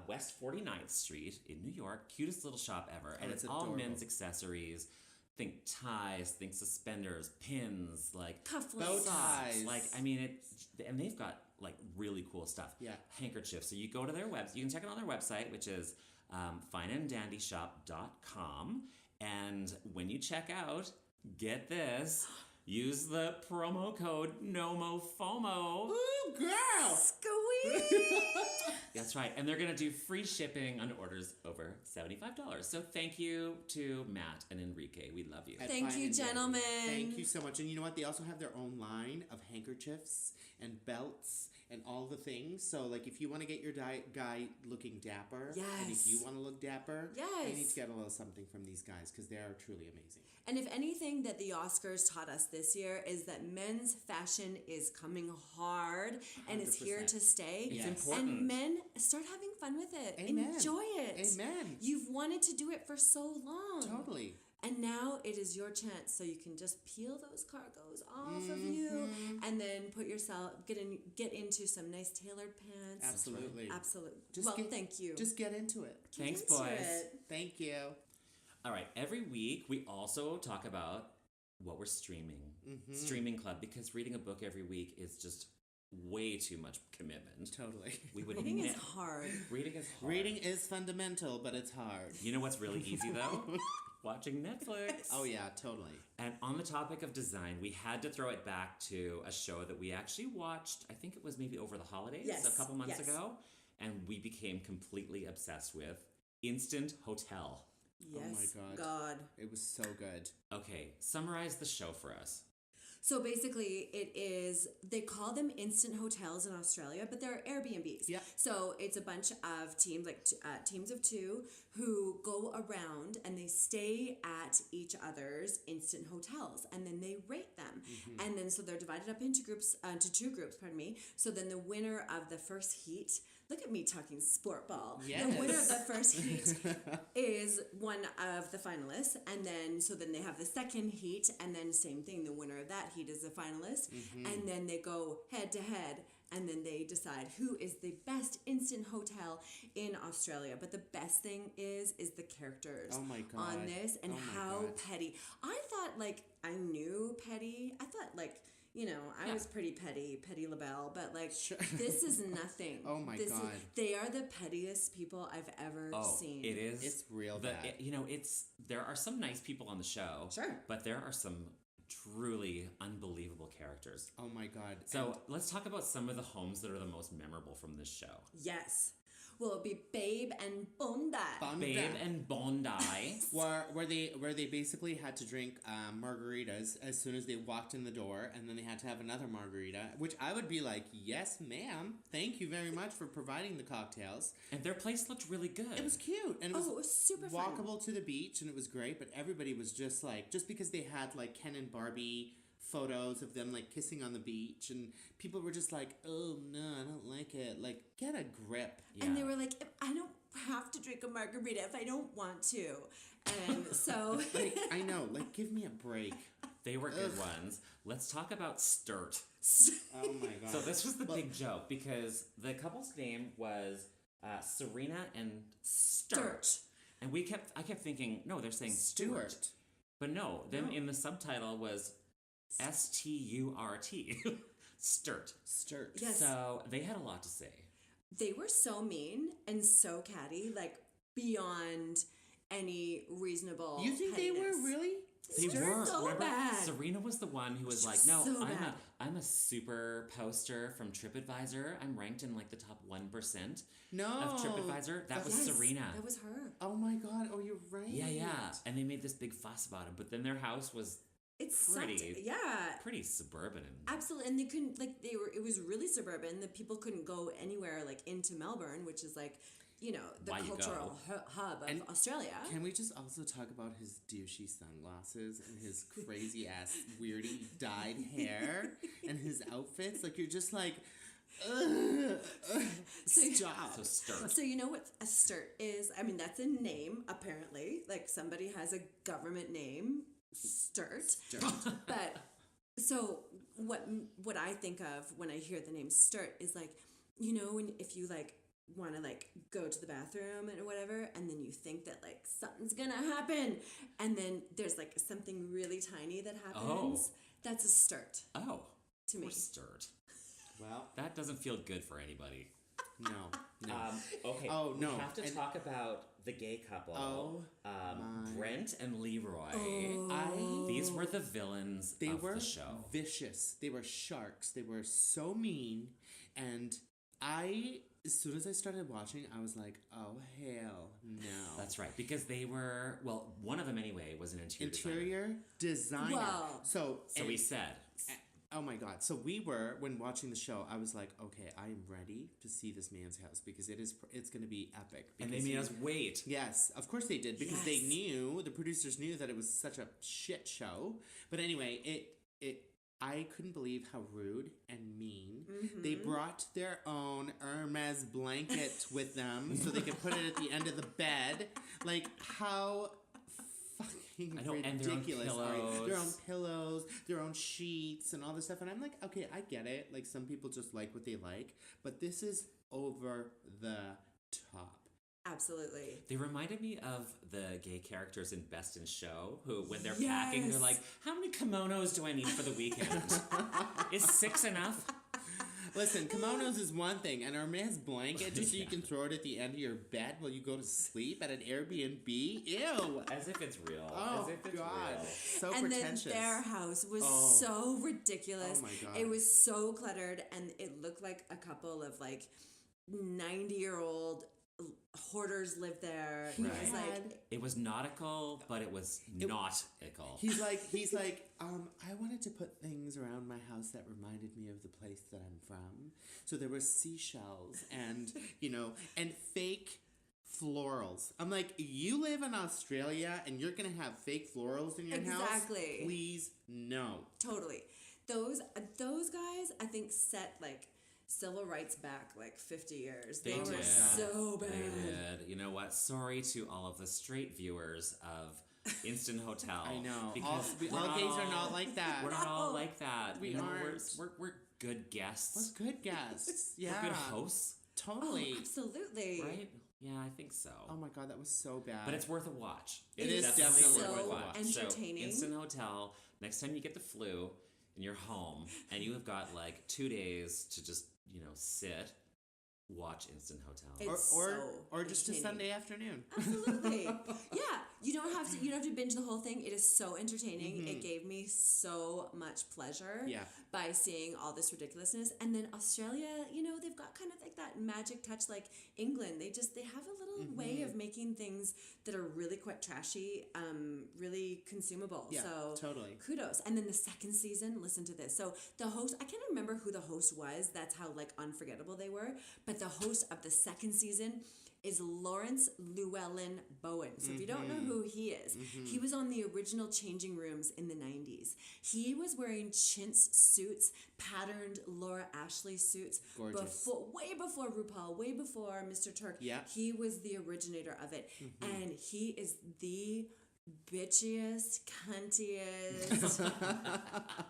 West 49th Street in New York. Cutest little shop ever. And it's it's all adorable. men's accessories. Think ties, think suspenders, pins, like Cufflinks. Bow socks. ties. Like, I mean, and they've got like really cool stuff. Yeah. Handkerchiefs. So you go to their website. You can check it on their website, which is fineanddandyshop.com. And when you check out, get this, use the promo code NOMOFOMO. Ooh, girl. Squeeze. That's right. And they're going to do free shipping on orders over $75. So thank you to Matt and Enrique. We love you. At Thank Fine you, and Dandy. gentlemen. Thank you so much. And you know what? They also have their own line of handkerchiefs and belts and all the things. So, like, if you want to get your guy looking dapper, and if Yes. you want to look dapper, you Yes. need to get a little something from these guys because they are truly amazing. And if anything that the Oscars taught us this year is that men's fashion is coming hard and it's here 100%. to stay. It's Yes. important. And men, start having fun with it. Amen. Enjoy it. Amen. You've wanted to do it for so long. Totally. And now it is your chance, so you can just peel those cargos off of you, and then put yourself get into some nice tailored pants. Absolutely. Absolutely. Just Well, get- thank you. Just get into it. Get Thanks, into boys. it. Thank you. All right. Every week, we also talk about what we're streaming. Streaming club, because reading a book every week is just way too much commitment. Totally. We would Reading is ne- hard. Reading is hard. Reading is fundamental, but it's hard. You know what's really easy though? Watching Netflix. Oh, yeah, totally. And on the topic of design, we had to throw it back to a show that we actually watched, I think it was maybe over the holidays, Yes, a couple months yes. ago, and we became completely obsessed with Instant Hotel. Yes. my God. God. It was so good. Okay, summarize the show for us. So basically, they call them instant hotels in Australia, but they're Airbnbs. Yeah. So it's a bunch of teams, like teams of two, who go around and they stay at each other's instant hotels, and then they rate them. And then so they're divided up into two groups, pardon me. So then the winner of the first heat, look at me talking sport ball. Yes. The winner of the first heat is one of the finalists, and then they have the second heat, and then same thing, the winner of that heat is the finalist, and then they go head to head, and then they decide who is the best instant hotel in Australia. But the best thing is the characters Oh my God. on this, and Oh my how God. petty. I thought, like, I knew petty. I thought, like, you know, I Yeah. was pretty petty LaBelle, but like Sure. this is nothing. Oh my This is- God. they are the pettiest people I've ever seen. It is. It's real bad. There are some nice people on the show. Sure. But there are some truly unbelievable characters. Oh my God. So let's talk about some of the homes that are the most memorable from this show. Yes. Well, it'd be Babe and Bondi. Babe and Bondi. Where they basically had to drink margaritas as soon as they walked in the door, and then they had to have another margarita, which I would be like, yes, ma'am, thank you very much for providing the cocktails. And their place looked really good. It was cute, and it was super fun. walkable to the beach, and it was great. But everybody was just like, just because they had like Ken and Barbie photos of them like kissing on the beach, and people were just like, oh no, I don't like it. Like, get a grip. Yeah. And they were like, I don't have to drink a margarita if I don't want to. And so Like, I know, like, give me a break. They were good ones. Let's talk about Sturt. Oh my God. So this was the big joke because the couple's name was Serena and Sturt. And I kept thinking, no, they're saying Stewart. But no, then in the subtitle was S-T-U-R-T. Sturt. Sturt. Yes. So they had a lot to say. they were so mean and so catty, like beyond any reasonable You think they pettiness. were really? They Sturt were. so Remember, bad. Serena was the one who was like, "No, So bad. I'm a super poster from TripAdvisor. I'm ranked in like the top 1% No. of TripAdvisor." That was Yes, Serena. That was her. Oh my God. Oh, you're right. Yeah. And they made this big fuss about it, but then their house was It Pretty. sucked. Yeah. pretty suburban. Absolutely, and they couldn't it was really suburban. The people couldn't go anywhere like into Melbourne, which is like, the Why you cultural hub of And Australia. Can we just also talk about his douchey sunglasses and his crazy ass weirdy dyed hair and his outfits? Like, you're just like, ugh, stop. So Sturt. So you know what a Sturt is? I mean, that's a name apparently. Like somebody has a government name, Sturt. But so what I think of when I hear the name Sturt is like, if you like want to like go to the bathroom and whatever, and then you think that like something's gonna happen, and then there's like something really tiny that happens. That's a Sturt Oh, to me. poor Sturt. Well, That doesn't feel good for anybody. no. Okay. Oh, no. We have to And- talk about the gay couple. Oh, my. Brent and Leroy. Oh. These were the villains They of were the show. vicious. They were sharks. They were so mean. And as soon as I started watching, I was like, oh, hell no. That's right, because they were, one of them anyway was an interior designer. Designer. Wow. So and- we said, Oh my God. So when watching the show, I was like, okay, I am ready to see this man's house because it's going to be epic. and they Because made us wait. Yes, of course they did because they Yes. the producers knew that it was such a shit show. But anyway, I couldn't believe how rude and mean. They brought their own Hermes blanket with them so they could put it at the end of the bed. Like, how fucking I know, and their own ridiculous are you? Their own pillows. pillows, their own sheets, and all this stuff. And I'm like, okay, I get it. Like, some people just like what they like. But this is over the top. Absolutely. They reminded me of the gay characters in Best in Show, who, when they're packing, they're Yes. like, how many kimonos do I need for the weekend? Is 6 enough? Listen, kimonos is one thing, and Hermes blanket, just so you can throw it at the end of your bed while you go to sleep at an Airbnb? Ew! As if it's real. Oh, As if it's God. real. So And pretentious. then their house was Oh. so ridiculous. Oh my God. It was so cluttered, and it looked like a couple of like 90-year-old hoarders lived there. It was Right. like, It was nautical, but it was nautical. He's like, I wanted to put things around my house that reminded me of the place that I'm from. So there were seashells and, and fake florals. I'm like, you live in Australia and you're going to have fake florals in your house? Exactly. Please, no. totally. Those guys, I think, set like civil rights back like 50 years. They were did. so bad. They did. You know what? Sorry to all of the straight viewers of Instant Hotel. I know. Because All we're gays not are all- not like that. We're not all No. like that. We aren't. We're good guests. We're good guests. Yeah. We're good hosts, Totally. Oh, absolutely. right? Yeah, I think so. Oh my God, that was so bad. But it's worth a watch. It is definitely so worth a watch. entertaining. So, Instant Hotel. Next time you get the flu, in your home and you have got like 2 days to just, sit, watch Instant Hotel. Or just a Sunday afternoon. Absolutely. Yeah. You don't have to binge the whole thing. It is so entertaining. It gave me so much pleasure by seeing all this ridiculousness. And then Australia, they've got kind of like that magic touch like England. They have a little way of making things that are really quite trashy, really consumable. Yeah, so totally. Kudos. And then the second season, listen to this. So the host, I can't remember who the host was. That's how like unforgettable they were. But the host of the second season is Lawrence Llewellyn Bowen. So if you don't know who he is, he was on the original Changing Rooms in the 90s. He was wearing chintz suits, patterned Laura Ashley suits. Gorgeous. Way before RuPaul, way before Mr. Turk. Yeah. He was the originator of it. And he is the bitchiest, cuntiest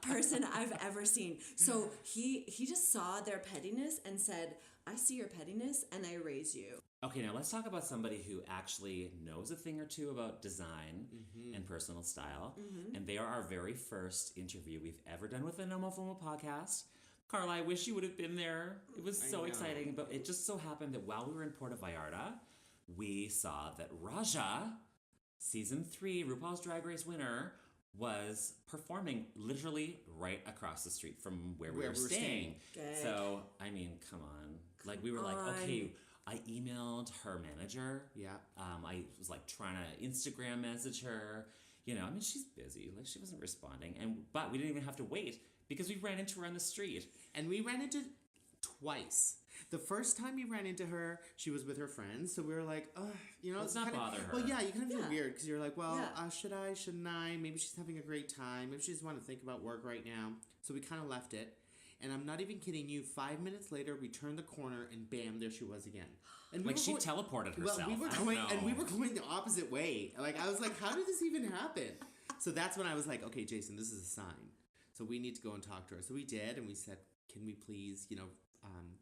person I've ever seen. So he just saw their pettiness and said, I see your pettiness and I raise you. Okay, now let's talk about somebody who actually knows a thing or two about design and personal style. And they are our very first interview we've ever done with the NOMOFOMO Podcast. Carla, I wish you would have been there. It was so exciting, but it just so happened that while we were in Puerto Vallarta, we saw that Raja, Season 3, RuPaul's Drag Race winner, was performing literally right across the street from where we were staying. Good. So, I mean, come on. Like, we were like, okay, I emailed her manager. Yeah. I was like trying to Instagram message her. She's busy. Like, she wasn't responding. But we didn't even have to wait because we ran into her on the street. And we ran into twice. The first time we ran into her, she was with her friends, so we were like, let's not bother her. Well, yeah, you kind of feel weird because you're like, should I, shouldn't I? Maybe she's having a great time. Maybe she doesn't want to think about work right now. So we kind of left it. And I'm not even kidding you. 5 minutes later, we turned the corner and bam, there she was again. And she teleported herself. Well, we were going the opposite way. Like, I was like, how did this even happen? So that's when I was like, okay, Jason, this is a sign. So we need to go and talk to her. So we did, and we said, can we please,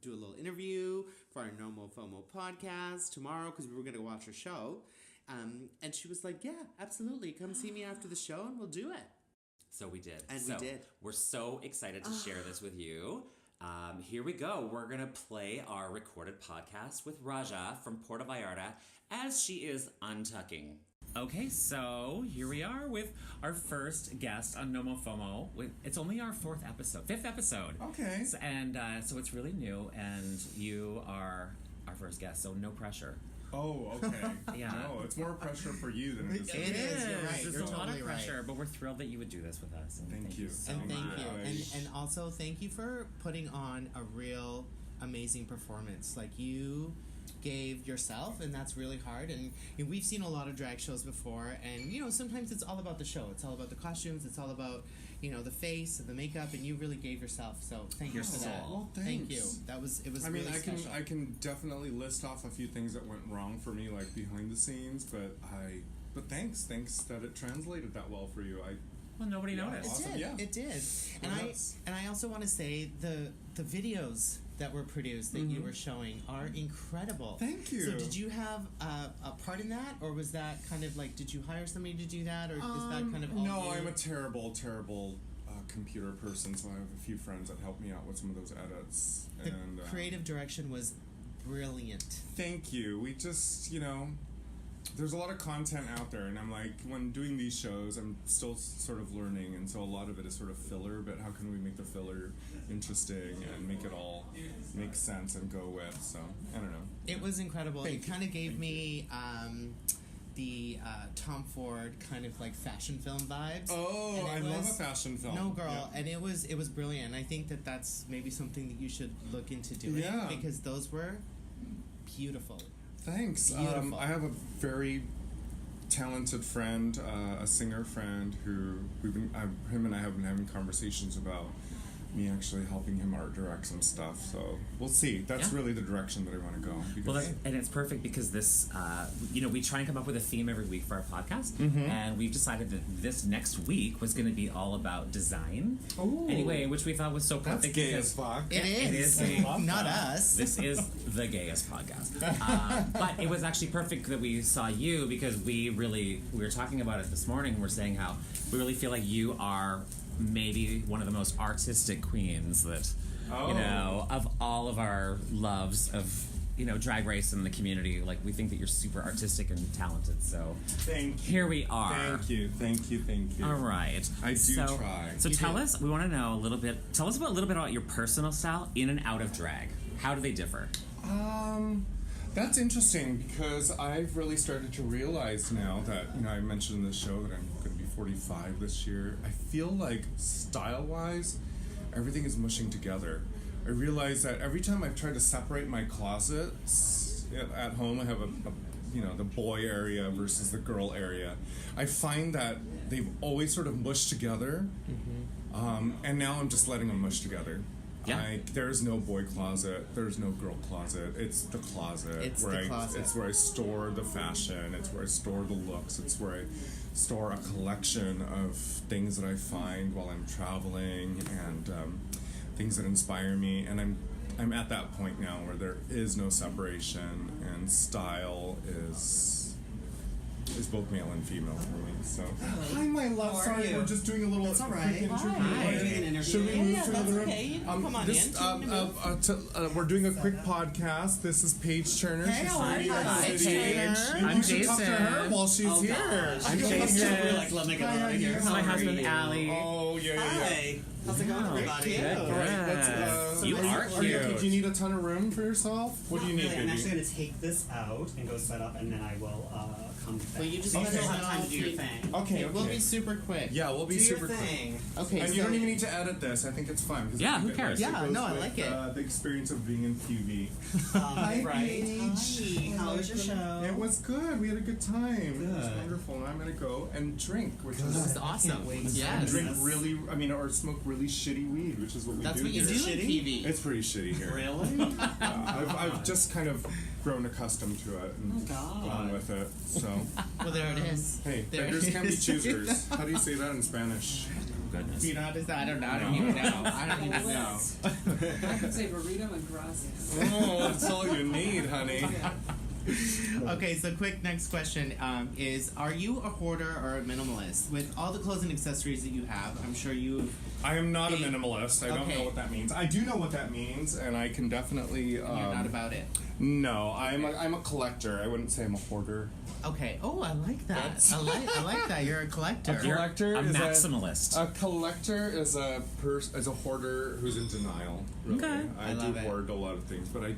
do a little interview for our NOMOFOMO podcast tomorrow because we were going to watch her show. And she was like, yeah, absolutely. Come see me after the show and we'll do it. So we did. We did. We're so excited to share this with you. Here we go. We're going to play our recorded podcast with Raja from Puerto Vallarta as she is untucking. Okay, so here we are with our first guest on NOMOFOMO. It's only our fifth episode. Okay. So it's really new, and you are our first guest, so no pressure. Oh, okay. Yeah. No, it's more pressure for you than it is for me. It is. You're right. There's You're a lot totally of pressure, right. but we're thrilled that you would do this with us. And Thank you. So And thank much. you. And also thank you for putting on a real amazing performance. Like, you gave yourself, and that's really hard. And we've seen a lot of drag shows before, and sometimes it's all about the show. It's all about the costumes. It's all about the face and the makeup, and you really gave yourself. So thank you for that. Well, thank you. thanks. It was. I mean, really special. I can definitely list off a few things that went wrong for me, like behind the scenes, but thanks that it translated that well for you. Well, nobody noticed. Awesome. It did. And I also want to say the videos that were produced that you were showing are incredible. Thank you. So did you have a part in that, or was that kind of like, did you hire somebody to do that, or is that kind of all No, you? I'm a terrible computer person, so I have a few friends that help me out with some of those edits. The creative direction was brilliant. Thank you. We just, there's a lot of content out there, and I'm like, when doing these shows, I'm still sort of learning, and so a lot of it is sort of filler, but how can we make the filler interesting and make it all make sense and go with? So, I don't know. It was incredible. Thank It you. kind of gave me the Tom Ford kind of like fashion film vibes. Oh, I love a fashion film. No, girl, Yeah. and it was brilliant. I think that's maybe something that you should look into doing, Yeah. because those were beautiful. Thanks. Beautiful. I have a very talented friend, a singer friend, who him and I have been having conversations about me actually helping him art direct some stuff. So we'll see. That's really the direction that I want to go. Well, and it's perfect because this, we try and come up with a theme every week for our podcast, and we've decided that this next week was going to be all but design. Ooh. Anyway, which we thought was so That's perfect. gay because as fuck. It is. I love Not that. us. This is the gayest podcast. But it was actually perfect that we saw you because we were talking about it this morning. We're saying how we really feel like you are maybe one of the most artistic queens that, you know, of all of our loves of, you know, Drag Race and the community. Like, we think that you're super artistic and talented, so here we are. Thank you. All right. I do try. So tell us, we want to know a little bit about your personal style in and out of drag. How do they differ? That's interesting because I've really started to realize now that, you know, I mentioned in the show that I'm going to be 45 this year. I feel like style-wise, everything is mushing together. I realize that every time I've tried to separate my closets at home, I have you know, the boy area versus the girl area. I find that they've always sort of mushed together, and now I'm just letting them mush together. Yeah. There's no boy closet. There's no girl closet. It's the closet. It's where I store the fashion. It's where I store the looks. It's where I store a collection of things that I find while I'm traveling and things that inspire me. And I'm at that point now where there is no separation, and style is both male and female for me. So hi, my love. Sorry, we're just doing a little quick interview. Should we move to the room? Okay. You can come on in. We're doing a quick podcast. This is Paige Turner. Hey, she's hi, from New York hi, City. Paige. I'm should talk to Jason. her while she's here. I'm Jason. Let me get out of here. This is my husband, Allie. Oh yeah. Hi. How's it going, everybody? Good. All right, let's, You are cute. Do you need a ton of room for yourself? What do you need, Really, I'm baby? actually going to take this out and go set up, and then I will come back. Well, you just so you need to guys have time to do your thing. Okay, We'll be super quick. Yeah, we'll be Do your super quick. thing. Okay. And so you don't even need to edit this. I think it's fun. 'Cause Yeah, I think who cares? it Yeah, goes no, I with, like it. The experience of being in TV. Right. Paige. Hi. How was your show? It was good. We had a good time. It was Good. wonderful. And I'm gonna go and drink, which That was is awesome. Can't wait. Yes. and drink Yes. or smoke really shitty weed, which is what we That's do what you here. do in Shitty? TV. It's pretty shitty here. Really? I've just kind of grown accustomed to it and Oh, gone God. with it. So Well, there it is. hey, There beggars it can be is. choosers. How do you say that in Spanish? Goodness. You know how to say? I don't know. I don't even know. I don't even know. I can say burrito and gracias. Oh, that's all you need, honey. Okay, so quick next question is: are you a hoarder or a minimalist? With all the clothes and accessories that you have, I'm sure you. I am not a minimalist. I don't Okay. know what that means. I do know what that means, and I can definitely. You're not about it. No, I'm a collector. I wouldn't say I'm a hoarder. Okay. Oh, I like that. I like that. You're a collector. A collector A is maximalist. A collector is a hoarder who's in denial. Really. Okay. I love do it. hoard a lot of things, but I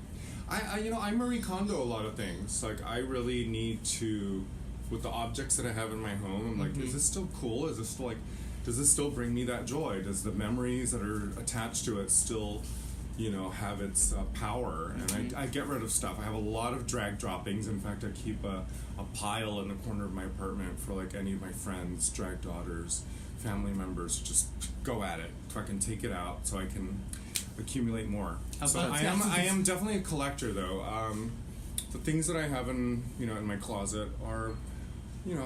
Marie Kondo a lot of things. Like I really need to, with the objects that I have in my home. I'm like, is this still cool? Is this still like, does this still bring me that joy? Does the memories that are attached to it still, have its power? And I get rid of stuff. I have a lot of drag droppings. In fact, I keep a pile in the corner of my apartment for like any of my friends, drag daughters, family members. Just go at it so I can take it out so I can accumulate more. So I am definitely a collector though. The things that I have in my closet are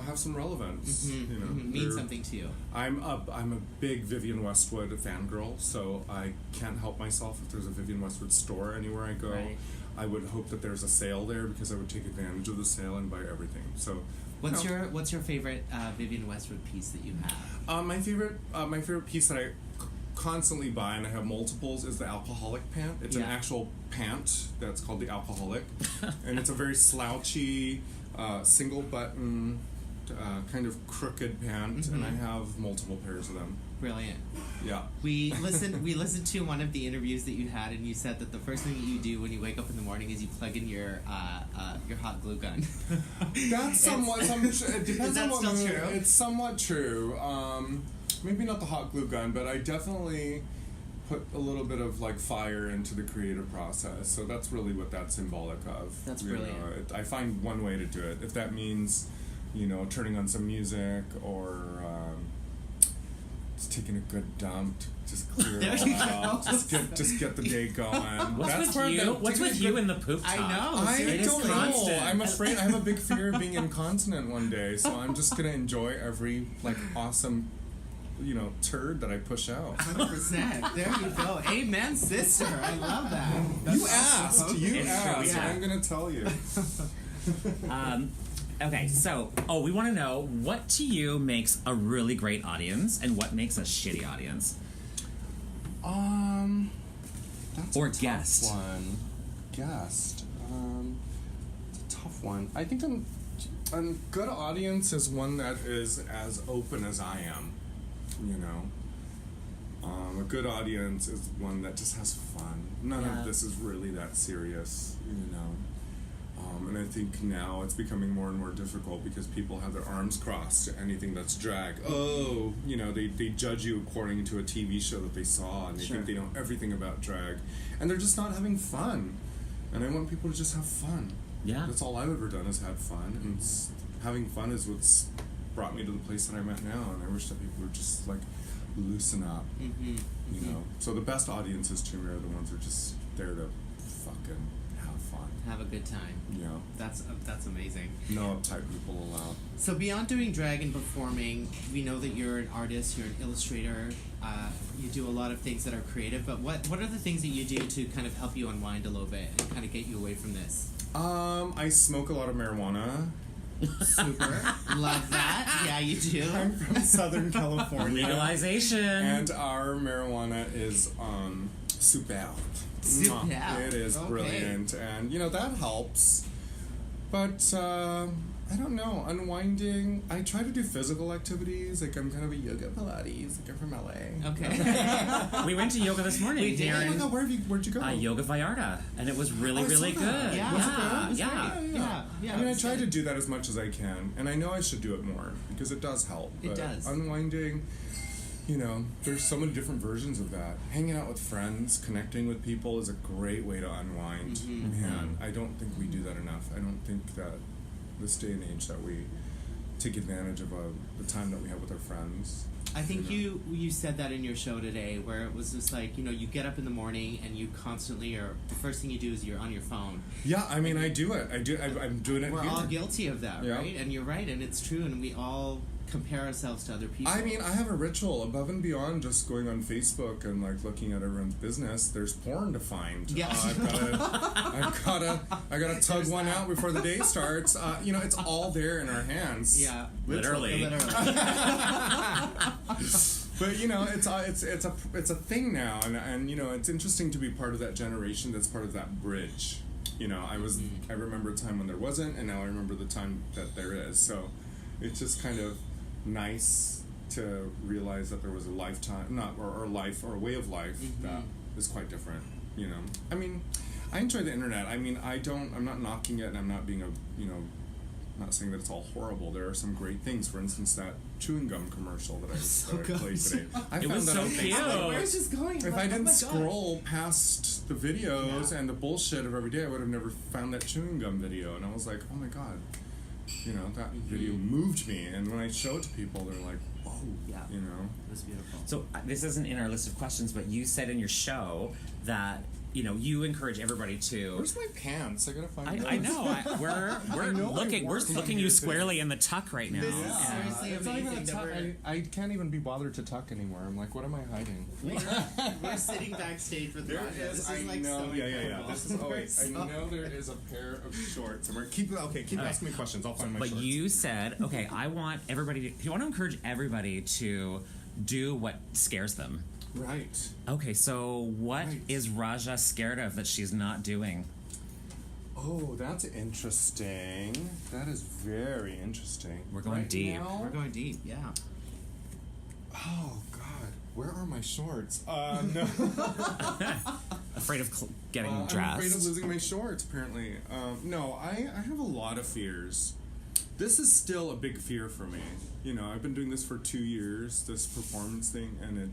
have some relevance. Mean They're- something to you. I'm a big Vivienne Westwood fangirl, so I can't help myself if there's a Vivienne Westwood store anywhere I go. Right. I would hope that there's a sale there because I would take advantage of the sale and buy everything. So What's your favorite Vivienne Westwood piece that you have? my favorite piece that I constantly buy, and I have multiples, is the alcoholic pant. It's an Yeah. actual pant that's called the alcoholic, and it's a very slouchy single button kind of crooked pant, and I have multiple pairs of them. Brilliant. Yeah. We listened to one of the interviews that you had, and you said that the first thing that you do when you wake up in the morning is you plug in your hot glue gun. That's somewhat. It depends that on what still mood. true? It's somewhat true. Maybe not the hot glue gun, but I definitely put a little bit of like fire into the creative process. So that's really what that's symbolic of. That's You know, brilliant. I find one way to do it. If that means, turning on some music or just taking a good dump, just clear There it you all go. out. Just get the day going. What's where with you? the- What's taking a with good- you in the poop I top? know. I It is don't know. constant. I'm afraid. I have a big fear of being incontinent one day, so I'm just gonna enjoy every awesome, turd that I push out. 100%. There you go. Amen, sister. I love that. You asked. You It's true, asked. yeah. I'm gonna tell you. Okay, so, we want to know what to you makes a really great audience and what makes a shitty audience? That's Or a tough guest. one. Guest. It's a tough one. I think a good audience is one that is as open as I am. You know. A good audience is one that just has fun. None of this is really that serious. You know. And I think now it's becoming more and more difficult because people have their arms crossed to anything that's drag. Oh, you know, they judge you according to a TV show that they saw, and they think they know everything about drag. And they're just not having fun. And I want people to just have fun. Yeah. That's all I've ever done is had fun. And having fun is what's brought me to the place that I'm at now. And I wish that people would just, like, loosen up. You know? So the best audiences to me are the ones who are just there to fucking have fun. Have a good time. Yeah. That's amazing. No uptight people allowed. So beyond doing drag and performing, we know that you're an artist, you're an illustrator, you do a lot of things that are creative, but what are the things that you do to kind of help you unwind a little bit and kind of get you away from this? I smoke a lot of marijuana. Super. Love that. Yeah, you do. I'm from Southern California. Legalization. And our marijuana is superb. Superb. It is brilliant. And, you know, that helps. But, I don't know. Unwinding. I try to do physical activities. Like, I'm kind of a yoga Pilates. Like, I'm from LA. Okay. We went to yoga this morning. We did. here Oh my in, God, where'd you go? Yoga Vallarta, and it was really, Oh, I really saw good. that. Yeah. Was it good? Was it Yeah. good? Yeah. I mean, I try to do that as much as I can, and I know I should do it more because it does help. It But does. Unwinding, you know, there's so many different versions of that. Hanging out with friends, connecting with people is a great way to unwind. And I don't think we do that enough. I don't think that this day and age that we take advantage of the time that we have with our friends. I think you said that in your show today, where it was just like, you know, you get up in the morning and you constantly are, the first thing you do is you're on your phone. Yeah, I mean, I do it. I'm doing it We're here. all guilty of that, Yeah. right? And you're right, and it's true, and we all compare ourselves to other people. I mean, I have a ritual above and beyond just going on Facebook and like looking at everyone's business. There's porn to find. Yeah. I gotta tug one out before the day starts. You know, it's all there in our hands. Yeah, Literally. But you know, it's a thing now, and you know, it's interesting to be part of that generation that's part of that bridge. You know, I remember a time when there wasn't, and now I remember the time that there is. So it's just kind of nice to realize that there was a lifetime, or life, or a way of life that is quite different. You know, I mean, I enjoy the internet. I mean, I'm not knocking it, and I'm not being I'm not saying that it's all horrible. There are some great things. For instance, that chewing gum commercial that I played today. I It found was that so on cute. Facebook. Where's this going? If Like, I oh didn't my God. scroll past the videos and the bullshit of every day, I would have never found that chewing gum video. And I was like, oh my God, you know, that video moved me. And when I show it to people, they're like, whoa, Yeah. you know. It was beautiful. So this isn't in our list of questions, but you said in your show that, you know, you encourage everybody to. Where's my pants? I gotta find I know. We're know I looking. We're wore some looking here you today. squarely in the tuck right now. This is And- seriously It's not even amazing a that tuck. we're, I can't even be bothered to tuck anymore. I'm like, what am I hiding? we're sitting backstage with There Raja. is. This I is like know. so Yeah. incredible. This is. Oh wait. I know there is a pair of shorts somewhere. Keep asking me questions. I'll find my But shorts. you said, okay, I want everybody to. You want to encourage everybody to do what scares them. Right. Okay, so what Right. is Raja scared of that she's not doing? Oh, that's interesting. That is very interesting. We're going deep. now- We're going deep, yeah. Oh God, where are my shorts? No. Afraid of getting I'm dressed. afraid of losing my shorts. Apparently, no. I have a lot of fears. This is still a big fear for me. You know, I've been doing this for 2 years, this performance thing, and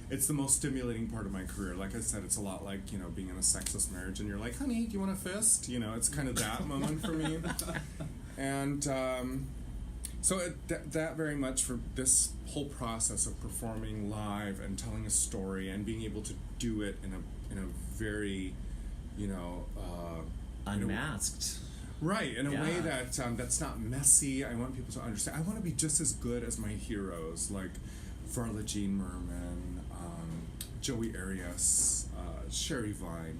it's the most stimulating part of my career. Like I said, it's a lot like, you know, being in a sexless marriage, and you're like, honey, do you want a fist? You know, it's kind of that moment for me. And so that very much for this whole process of performing live and telling a story and being able to do it in a very, you know, Unmasked. right, in a way Yeah. that's not messy. I want people to understand. I want to be just as good as my heroes, like Varla Jean Merman, Joey Arias, Sherry Vine,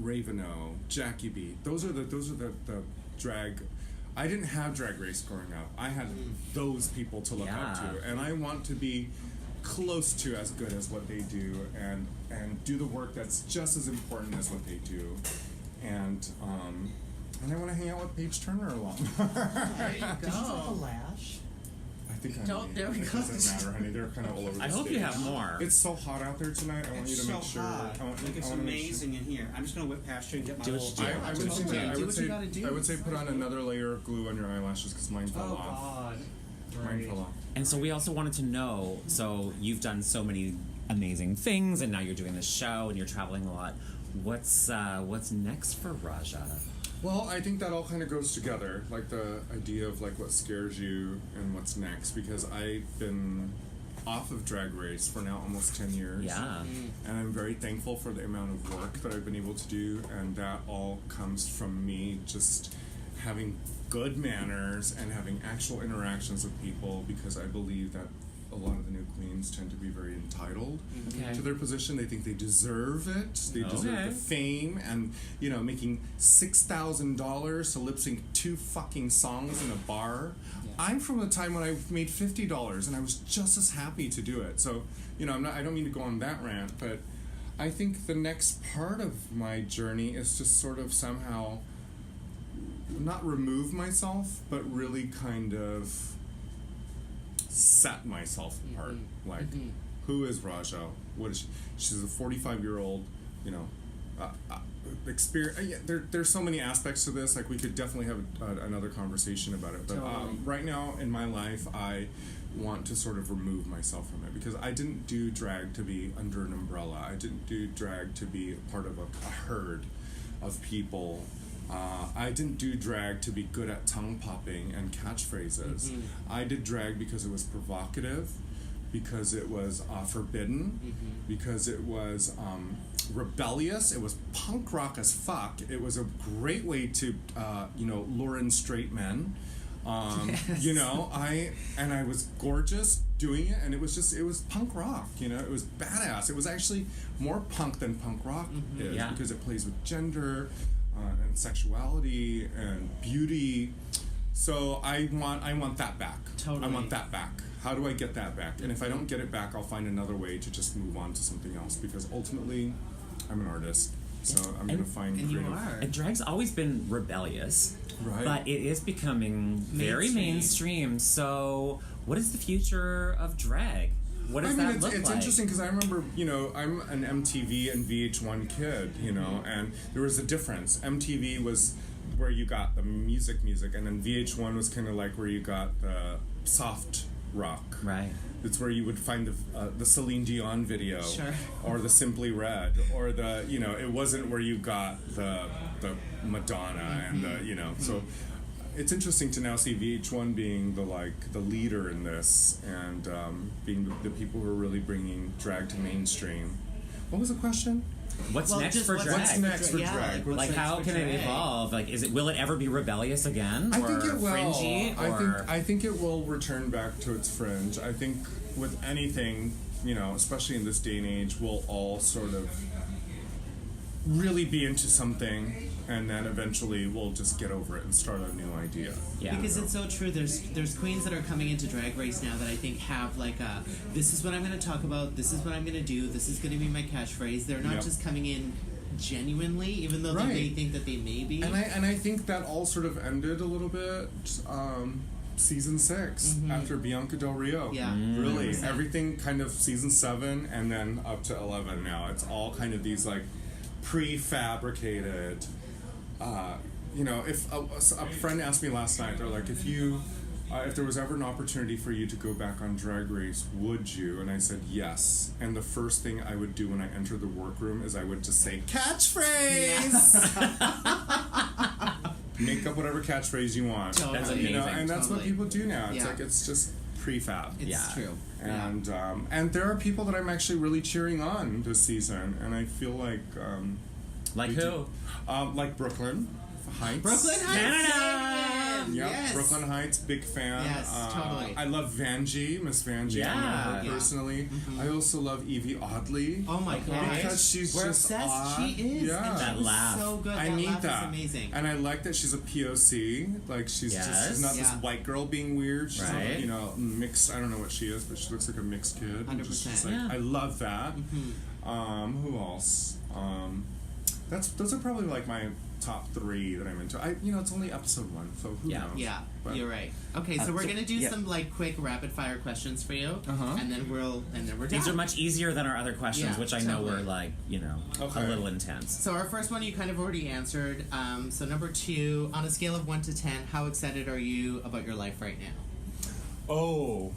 Raveno, Jackie B. Those are the drag I didn't have Drag Race growing up. I had those people to look up to, and I want to be close to as good as what they do, and do the work that's just as important as what they do, and I want to hang out with Paige Turner a lot more. There you Did you go. drop a lash? I think I Don't- there we It go. doesn't matter, honey. They're kind of all over the I hope you stage. have more. It's so hot out there tonight. I want you to It's make so sure. hot. I want, Like, it's I want to make sure. amazing in here. I'm just gonna whip past you and get my Do what little. you do. I would Do say, what you I would gotta say, do. I would say put on another layer of glue on your eyelashes because mine fell Oh off. God. Mine Right. fell off. And so we also wanted to know, so you've done so many amazing things, and now you're doing this show, and you're traveling a lot. What's next for Raja? Well, I think that all kind of goes together, like the idea of like what scares you and what's next. Because I've been off of Drag Race for now almost 10 years. Yeah. And I'm very thankful for the amount of work that I've been able to do, and that all comes from me just having good manners and having actual interactions with people, because I believe that a lot of the new queens tend to be very entitled Okay. to their position. They think they deserve it. They deserve Okay. the fame, and making $6,000 to lip sync 2 fucking songs in a bar. I'm from a time when I made $50, and I was just as happy to do it. So, I don't mean to go on that rant, but I think the next part of my journey is to sort of somehow not remove myself, but really kind of set myself apart. Like, who is Raja? What is she? She's a 45-year-old, experience. There's so many aspects to this. Like, we could definitely have another conversation about it. But Totally. right now in my life, I want to sort of remove myself from it, because I didn't do drag to be under an umbrella. I didn't do drag to be a part of a herd of people. I didn't do drag to be good at tongue popping and catchphrases. I did drag because it was provocative, because it was forbidden, because it was rebellious. It was punk rock as fuck. It was a great way to lure in straight men. I was gorgeous doing it, and it was punk rock. It was badass. It was actually more punk than punk rock is, Yeah. because it plays with gender and sexuality and beauty. So I want that back. Totally. I want that back. How do I get that back? And if I don't get it back, I'll find another way to just move on to something else, because ultimately I'm an artist. So I'm going to find And you creative. are. And drag's always been rebellious, Right. but it is becoming very mainstream. So, what is the future of drag? What does that look it's like? interesting because I remember, I'm an MTV and VH1 kid, and there was a difference. MTV was where you got the music, and then VH1 was kind of like where you got the soft rock. Right. It's where you would find the Celine Dion video, Sure. or the Simply Red, or the it wasn't where you got the Madonna and the So it's interesting to now see VH1 being the leader in this, and being the people who are really bringing drag to mainstream. What was the question? What's Well, next just for what's drag? What's next for Yeah, drag? what's Like, next how for can it drag? evolve? Like, will it ever be rebellious again? I or think it will. fringy? Or I think it will return back to its fringe. I think with anything, especially in this day and age, we'll all sort of really be into something, and then eventually we'll just get over it and start a new idea. yeah. Because it's so true. There's queens that are coming into Drag Race now that I think have this is what I'm going to talk about, this is what I'm going to do, this is going to be my catchphrase. They're not Yep. just coming in genuinely, even though Right. they may think that they may be. And I think that all sort of ended a little bit season 6 after Bianca Del Rio. Yeah. Really, 100%. everything kind of season 7 and then up to 11 now. It's all kind of these prefabricated. If a friend asked me last night, they're like, if there was ever an opportunity for you to go back on Drag Race, would you? And I said yes. And the first thing I would do when I entered the workroom is I would just say, catchphrase! Make up whatever catchphrase you want. Totally. That's And amazing. that's what Totally. people do now. It's Yeah. it's just prefab. It's Yeah. true. And there are people that I'm actually really cheering on this season, and I feel like like we who? do. Like Brooklyn Heights. Brooklyn Heights. Canada! Yeah, Yes. Brooklyn Heights, big fan. Yes, totally. I love Vanjie, Miss Vanjie. I know her Yeah. personally. I also love Evie Oddly. Oh my god. Because she's We're just obsessed. odd. She is. Yeah. And That she was laugh. so good. I that need laugh that. is amazing. And I like that she's a POC. Like she's Yes. she's not this Yeah. white girl being weird. She's Right. not, you know, mixed. I don't know what she is, but she looks like a mixed kid. And 100%. just like, Yeah. I love that. Who else? Those are probably like my top 3 that I'm into. It's only episode 1, so who Yeah. knows? Yeah, But- you're right. Okay, so we're so- gonna do yeah. some like quick rapid fire questions for you, and then we're These done. are much easier than our other questions, Yeah, which I know totally. were like, a Okay. little intense. So our first one you kind of already answered. So number 2, on a scale of 1 to 10, how excited are you about your life right now? Oh.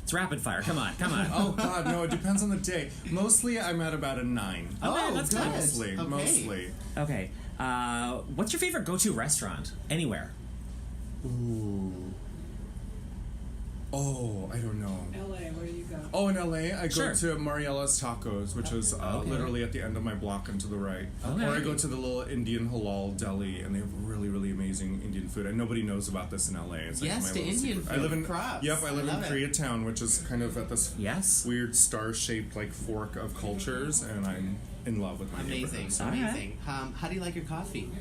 It's rapid fire. Come on. Oh God, no! It depends on the day. Mostly, I'm at about a 9. Okay, that's good. Mostly, Okay. mostly. Okay. What's your favorite go-to restaurant? Anywhere. Ooh. Oh, I don't know. LA, where do you go? Oh, in LA, I Sure. go to Mariella's Tacos, which is literally at the end of my block and to the right. Okay. Or I go to the little Indian halal deli, and they have really, really amazing Indian food. And nobody knows about this in LA. It's like Yes, my the little Indian secret. food. I live in Props. Yep, I live I love in it. Koreatown, which is kind of at this Yes. weird star-shaped like fork of cultures, and I'm in love with my Amazing, neighborhood. So. amazing. How do you like your coffee?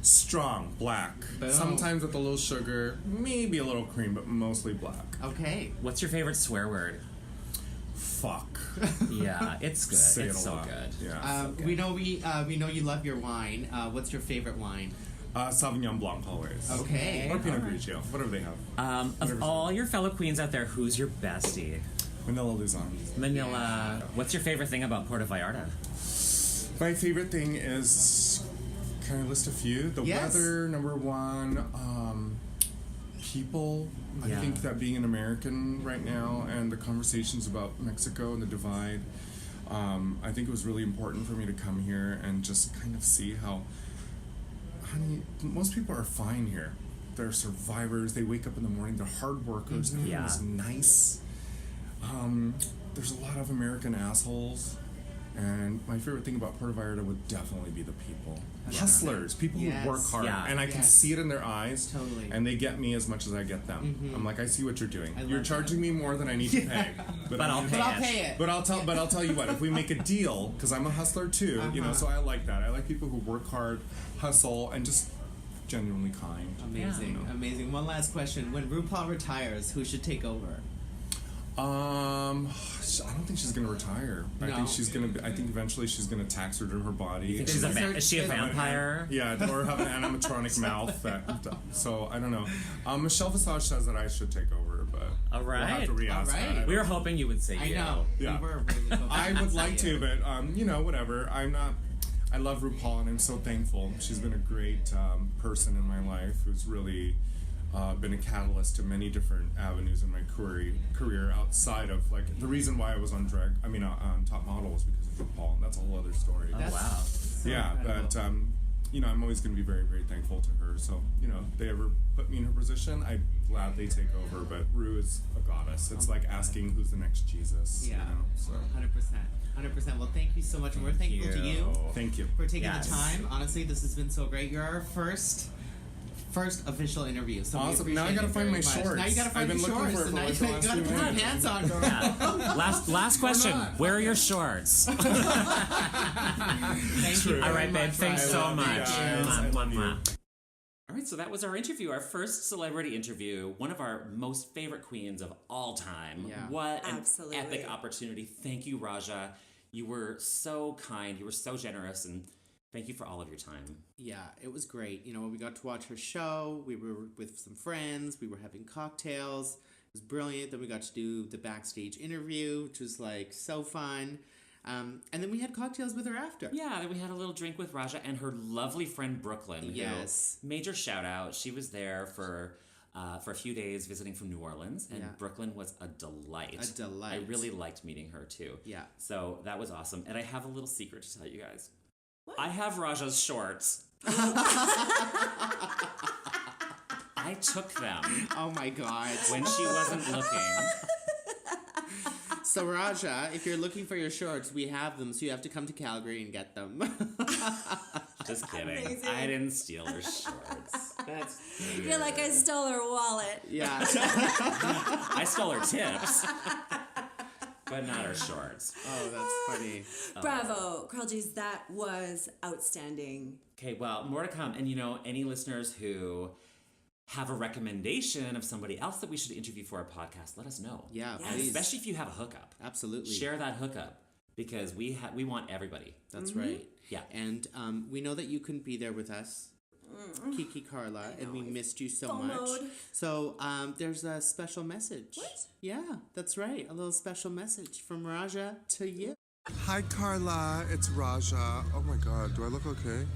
Strong, black. Boom. Sometimes with a little sugar, maybe a little cream, but mostly black. Okay. What's your favorite swear word? Fuck. Yeah, it's good. Say It's it a so lot. good. Yeah. We know you love your wine. What's your favorite wine? Sauvignon Blanc always. Okay. Or Pinot Grigio, whatever they have. Of all your fellow queens out there, who's your bestie? Manila Luzon. Manila. What's your favorite thing about Puerto Vallarta? My favorite thing is, can I list a few? The Yes. weather, number 1. People. Yeah. I think that being an American right now and the conversations about Mexico and the divide, I think it was really important for me to come here and just kind of see how, honey, most people are fine here. They're survivors. They wake up in the morning. They're hard workers. Everyone's nice. There's a lot of American assholes. And my favorite thing about Puerto Vallarta would definitely be the people. Hustlers, people Yes. who work hard. Yeah. And I can Yes. see it in their eyes. Totally. And they get me as much as I get them. I'm like, I see what you're doing. I You're love charging me more than I need to pay. But I'll pay But I'll it. pay it. But I'll tell you what, if we make a deal, because I'm a hustler too, you know, Uh-huh. so I like that. I like people who work hard, hustle, and just genuinely kind. Amazing, Yeah. amazing. One last question: when RuPaul retires, who should take over? I don't think she's gonna retire. I No. think she's gonna. I think eventually she's gonna tax her to her body. She's is she a vampire? Yeah, or have an animatronic mouth. So I don't know. Michelle Visage says that I should take over, but All we'll have right. to re-ask All right. that. We were hoping you would say I you. know. Yeah. We were really hoping I would to like see to, you. but you know, whatever. I'm not. I love RuPaul, and I'm so thankful. She's been a great person in my life who's really been a catalyst to many different avenues in my career outside of like the reason why I was on Top Model was because of RuPaul, and that's a whole other story. Oh, That's wow. so Yeah, incredible. but you know, I'm always going to be very, very thankful to her. So, you know, if they ever put me in her position, I gladly take over. But Ru is a goddess. It's like asking who's the next Jesus. Yeah. You know, so. 100%. Well, thank you so much, and we're thankful to you Thank you. for taking Yes. the time. Honestly, this has been so great. You're our first official interview. So we Awesome. Now I appreciate gotta it find very my much. shorts. Now you gotta find I've been your looking shorts. for it So for now like you the last gotta few put your minutes. pants on, girl. Yeah. Last question. not? Where are your shorts? Thank you. All very right, babe. much, Thanks Riley. so love you much. guys. Mwah, I love mwah, you. mwah. All right, so that was our interview, our first celebrity interview, one of our most favorite queens of all time. Yeah. What an Absolutely. epic opportunity. Thank you, Raja. You were so kind, you were so generous, and thank you for all of your time. Yeah, it was great. You know, we got to watch her show. We were with some friends. We were having cocktails. It was brilliant. Then we got to do the backstage interview, which was like so fun. And then we had cocktails with her after. Yeah, then we had a little drink with Raja and her lovely friend Brooklyn. who- Yes. Major shout out. She was there for a few days visiting from New Orleans, and Yeah. Brooklyn was a delight. A delight. I really liked meeting her too. Yeah. So that was awesome. And I have a little secret to tell you guys. I have Raja's shorts. I took them Oh my God. when she wasn't looking. So Raja, if you're looking for your shorts, we have them. So you have to come to Calgary and get them. Just kidding. Amazing. I didn't steal her shorts. That's You're like, I stole her wallet. yeah. I stole her tips, but not her shorts. Oh, that's funny. Bravo, Krelljies, that was outstanding. Okay, well, more to come. And any listeners who have a recommendation of somebody else that we should interview for a podcast, let us know. Yeah, Yes. please. Especially if you have a hookup. Absolutely. Share that hookup because we want everybody. That's right. Yeah. And we know that you couldn't be there with us, Kiki, Carla, and we missed you so much. FOMO'd. So there's a special message. What? Yeah, that's right. A little special message from Raja to you. Hi, Carla. It's Raja. Oh my God, do I look okay?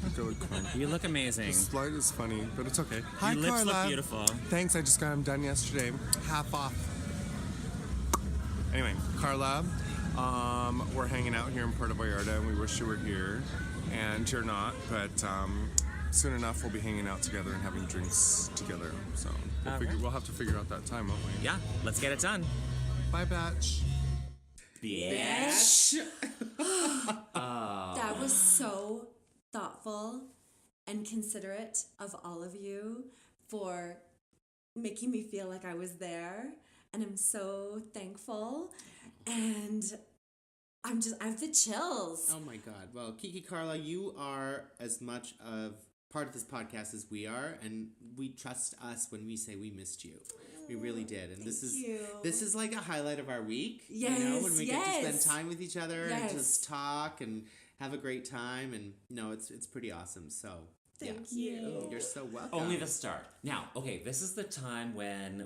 I think I look fine. You look amazing. This light is funny, but it's okay. Hi, Your lips Carla. look beautiful. Thanks, I just got them done yesterday. Half off. Anyway, Carla, we're hanging out here in Puerto Vallarta, and we wish you were here. And you're not, but soon enough we'll be hanging out together and having drinks together. So we'll have to figure out that time, won't we? Yeah, let's get it done. Bye, batch. Bitch. That was so thoughtful and considerate of all of you for making me feel like I was there. And I'm so thankful. And I have the chills. Oh my God. Well, Kiki, Carla, you are as much of part of this podcast as we are, and we trust us when we say we missed you. We really did. And this is like a highlight of our week. Yes, when we get to spend yes. time with each other Yes. and just talk and have a great time. And it's pretty awesome. So Thank yeah. you. You're so welcome. Only the start. Now, okay, this is the time when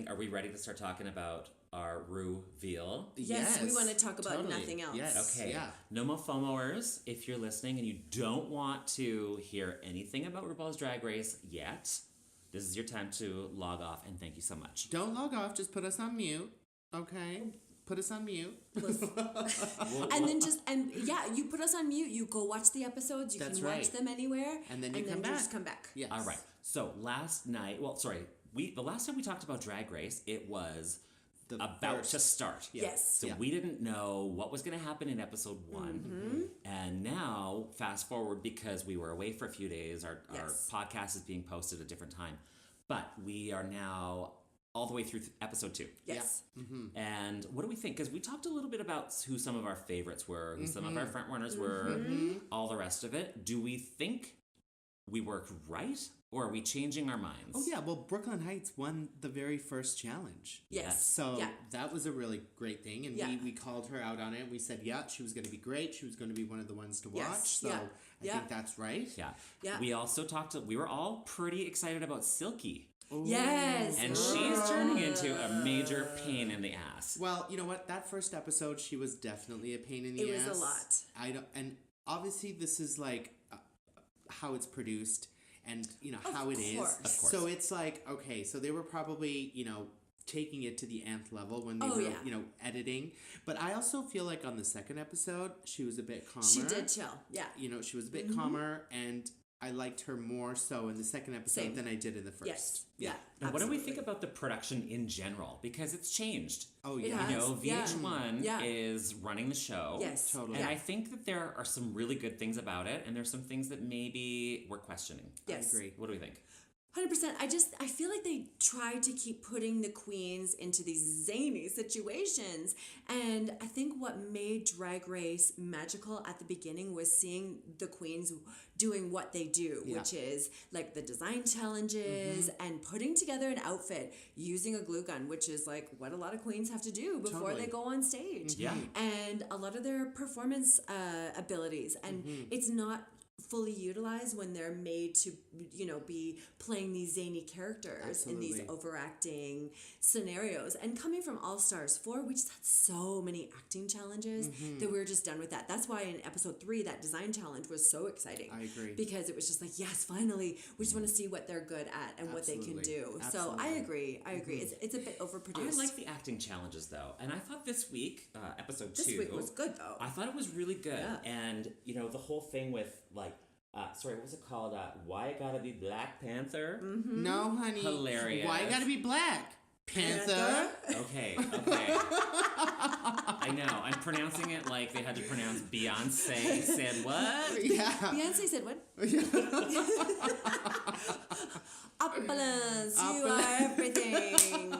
are we ready to start talking about our reveal? Yes, we want to talk about nothing else. Yes. Okay. Yeah. NOMOFOMOers, if you're listening and you don't want to hear anything about RuPaul's Drag Race yet, this is your time to log off, and thank you so much. Don't log off. Just put us on mute. Okay? Put us on mute. And then you put us on mute. You go watch the episodes. You That's can watch right. them anywhere. And then you come back. just come back. Yes. All right. So last night, the last time we talked about Drag Race, it was about to start. Yes. So we didn't know what was going to happen in episode 1. And now, fast forward, because we were away for a few days, our podcast is being posted at a different time. But we are now all the way through episode 2. Yes. Mm-hmm. And what do we think? Because we talked a little bit about who some of our favorites were, who some of our front runners were, all the rest of it. Do we think we worked right, or are we changing our minds? Oh, yeah. Well, Brooklyn Heights won the very first challenge. Yes. So that was a really great thing. And we called her out on it. We said, she was going to be great. She was going to be one of the ones to watch. Yes. So I think that's right. Yeah. Yeah. We also we were all pretty excited about Silky. Yes. And she's turning into a major pain in the ass. Well, you know what? That first episode, she was definitely a pain in the ass. It was a lot. And obviously this is like how it's produced and, how it is. Of course. So it's like, okay, so they were probably, taking it to the nth level when they were, editing. But I also feel like on the second episode, she was a bit calmer. She did chill. Yeah. She was a bit calmer, and I liked her more so in the second episode than I did in the first. Yes. Yeah. Now, what do we think about the production in general? Because it's changed. Oh, It yeah. has. VH1 Yeah. is running the show. Yes. Totally. And I think that there are some really good things about it, and there's some things that maybe we're questioning. Yes. I agree. What do we think? 100%. I feel like they try to keep putting the queens into these zany situations. And I think what made Drag Race magical at the beginning was seeing the queens doing what they do, which is like the design challenges and putting together an outfit using a glue gun, which is like what a lot of queens have to do before they go on stage. Yeah. And a lot of their performance abilities. And it's not fully utilized when they're made to, be playing these zany characters in these overacting scenarios. And coming from All Stars 4, we just had so many acting challenges that we were just done with that. That's why in episode 3, that design challenge was so exciting. I agree. Because it was just like, yes, finally, we just want to see what they're good at and what they can do. So I agree. It's a bit overproduced. I like the acting challenges, though. And I thought this week, episode 2... This week was good, though. I thought it was really good. Yeah. And, the whole thing with, what was it called? Why It Gotta Be Black Panther? No, honey. Hilarious. Why you gotta be black? Panther. Okay. I know. I'm pronouncing it like they had to pronounce Beyonce said what? Yeah. Beyonce said what? Opulence, you are everything.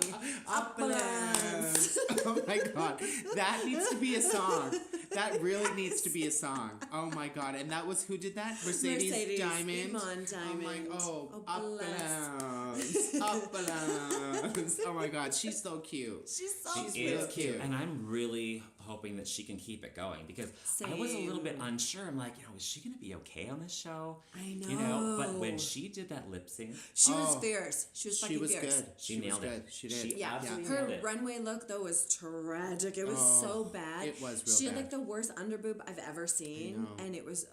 Opulence. Oh my god, that needs to be a song. That really needs to be a song. Oh my god, and that was who did that? Mercedes Diamond. Iman Diamond. Opulence. Opulence. Oh my god, she's so cute. She's real cute. And I'm really hoping that she can keep it going because I was a little bit unsure. I'm like, is she going to be okay on this show? I know. But when she did that lip sync, she was fierce. She was fucking fierce. Good. She nailed it. She did. She absolutely Her nailed it. runway look though was tragic. It was so bad. It was real She had bad. like the worst underboob I've ever seen, and it was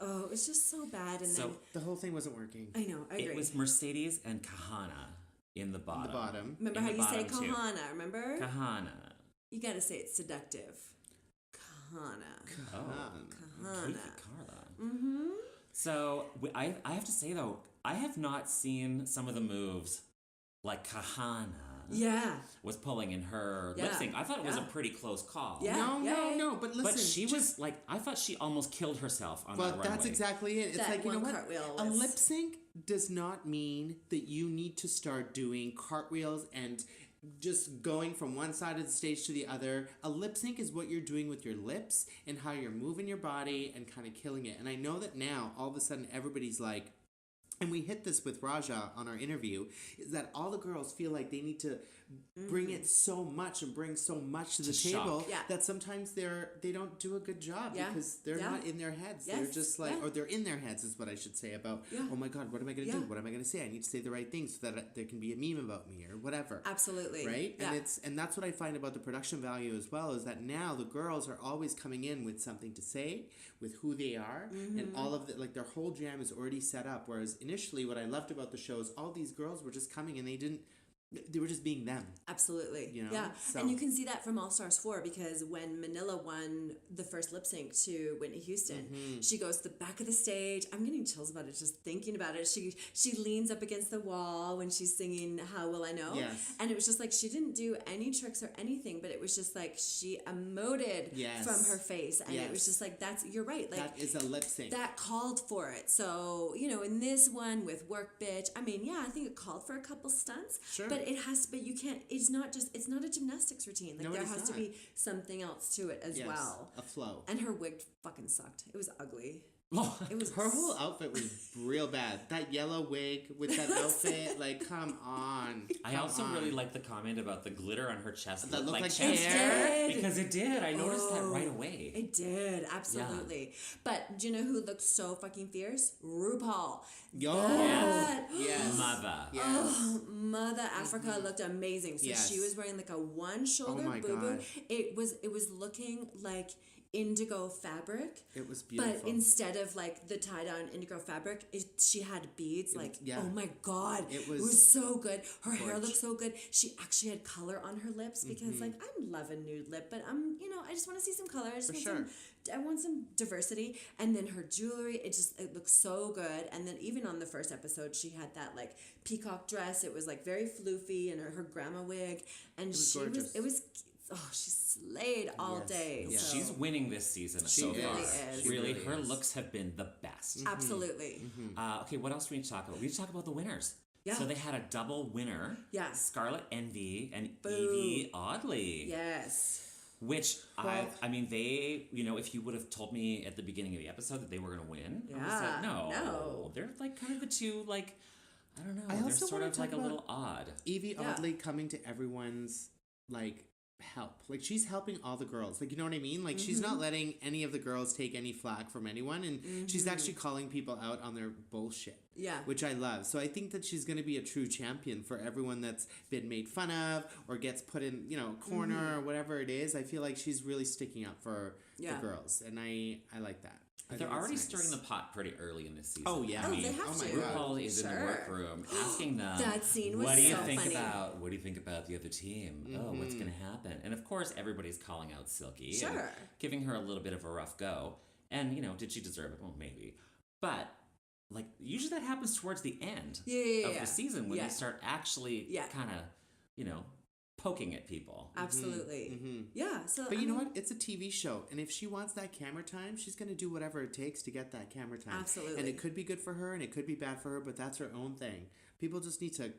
just so bad. And then The whole thing wasn't working. I know. I agree. It was Mercedes and Kahana in the bottom. Remember In how the you say bottom, too. Kahana? Remember? Kahana. You gotta say it's seductive. Kahana. Oh, Kiki, Carla. Mm-hmm. So I have to say though, I have not seen some of the moves like Kahana Yeah. was pulling in her lip sync. I thought it was a pretty close call. Yeah. No, but listen. But she was like, I thought she almost killed herself on that runway. Well, that's exactly it. It's That like, you know one what? cartwheel A was- lip sync does not mean that you need to start doing cartwheels and just going from one side of the stage to the other. A lip sync is what you're doing with your lips and how you're moving your body and kind of killing it. And I know that now, all of a sudden, everybody's like, and we hit this with Raja on our interview, is that all the girls feel like they need to bring it so much and bring so much to the table shock. Yeah. that sometimes they don't do a good job Yeah. because they're Yeah. not in their heads. Yes. They're just like, Yeah. or they're in their heads is what I should say about, Yeah. oh my God, what am I going to Yeah. do? What am I going to say? I need to say the right thing so that there can be a meme about me or whatever. Absolutely. Right? Yeah. And that's what I find about the production value as well, is that now the girls are always coming in with something to say, with who they are, and all of the, like, their whole jam is already set up. Whereas initially what I loved about the show is all these girls were just coming and they were just being them. Absolutely. You know? Yeah. So- And you can see that from All Stars 4 because when Manila won the first lip sync to Whitney Houston, she goes to the back of the stage. I'm getting chills about it just thinking about it. She leans up against the wall when she's singing How Will I Know? Yes. And it was just like she didn't do any tricks or anything, but it was just like she emoted Yes. from her face. And it was Yes. just like, you're right. Like That is a lip sync. that called for it. So, in this one with Work Bitch, I mean, yeah, I think it called for a couple stunts. Sure. But you can't, it's not a gymnastics routine. Like, No, there it is has to not. be something else to it as Yes, well. a flow. And her wig fucking sucked. It was ugly. Oh, It was Her whole outfit was real bad. That yellow wig with that outfit, like, come on. I Come also on. really like the comment about the glitter on her chest. That looked like chest hair. hair. It did. Because it did. I noticed that right away. It did, absolutely. But do you know who looked so fucking fierce? RuPaul. Yo. That- Yes. Mother. Yes. Oh, Mother Africa looked amazing. So Yes. she was wearing like a one shoulder Oh my boo boo. God. It was looking like indigo fabric. It was beautiful. But instead of like the tie down indigo fabric, she had beads. Like, yeah. oh my God. It It was was so good. Her hair gorgeous. looked so good. She actually had color on her lips because like I'm loving nude lip, but I just want to see some color. I just For want sure. I want some diversity. And then her jewelry, it looks so good. And then even on the first episode, she had that like peacock dress. It was like very floofy and her grandma wig. And gorgeous. she slayed all Yes. day. Yes. So. She's winning this season She so is. far. Really is. She Really, really her is. looks have been the best. Absolutely. Okay, what else do we need to talk about? We need to talk about the winners. Yeah. So they had a double winner. Yeah. Scarlet Envy and Boo. Evie Oddly. Yes. Which Well- I mean, they, if you would have told me at the beginning of the episode that they were going to win, I would have said, No. They're like kind of the two, like, I don't know. I They're also sort wanna of like a talk little odd. Evie Yeah. Oddly coming to everyone's, like, help. Like, she's helping all the girls. Like, you know what I mean? Like, she's not letting any of the girls take any flack from anyone, and she's actually calling people out on their bullshit. Yeah. Which I love. So I think that she's going to be a true champion for everyone that's been made fun of or gets put in, a corner or whatever it is. I feel like she's really sticking up for Yeah. the girls, and I like that. I They're think it's already nice. stirring the pot pretty early in this season. Oh, yeah. I Oh, mean, they have my to. God. RuPaul is in the Sure. workroom asking them, That scene was what do you so think funny. about the other team? Oh, what's going to happen? And of course, everybody's calling out Silky and Sure. giving her a little bit of a rough go. And, did she deserve it? Well, maybe. But, like, usually that happens towards the end Yeah. of the season when Yeah. they start actually Yeah. kind of, poking at people. Absolutely. Yeah. So, But you know what? It's a TV show, and if she wants that camera time, she's going to do whatever it takes to get that camera time. Absolutely. And it could be good for her, and it could be bad for her, but that's her own thing. People just need to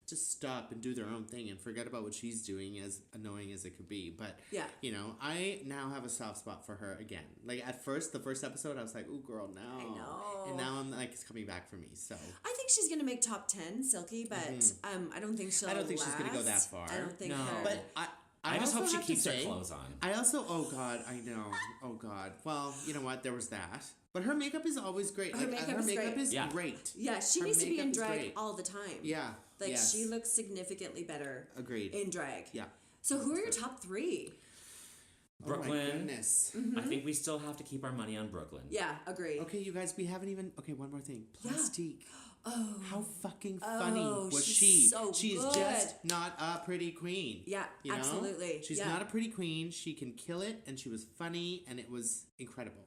just stop and do their own thing and forget about what she's doing, as annoying as it could be. But, Yeah. you know, I now have a soft spot for her again. Like, at first, the first episode, I was like, ooh, girl, no. I know. And now I'm like, it's coming back for me, so. I think she's gonna make top 10, Silky, but I don't think she'll. I don't think she's gonna go that last. far. I don't think No. her. But I just also hope she have to keeps her say- clothes on. I also, oh God, I know. Oh God. Well, you know what? There was that. But her makeup is always great. Her makeup is great. is Yeah. great. Yeah, she Her needs to be in makeup is drag great. all the time. Yeah. Like, yes. she looks significantly better Agreed. in drag. Yeah. So, who are your top 3? Oh my Brooklyn. goodness. I think we still have to keep our money on Brooklyn. Yeah, agree. Okay, you guys, we haven't even. Okay, one more thing. Yeah. Plastique. Oh. How fucking funny was she's she? so She's good. just not a pretty queen. Yeah, You know? absolutely. She's Yeah. not a pretty queen. She can kill it, and she was funny, and it was incredible.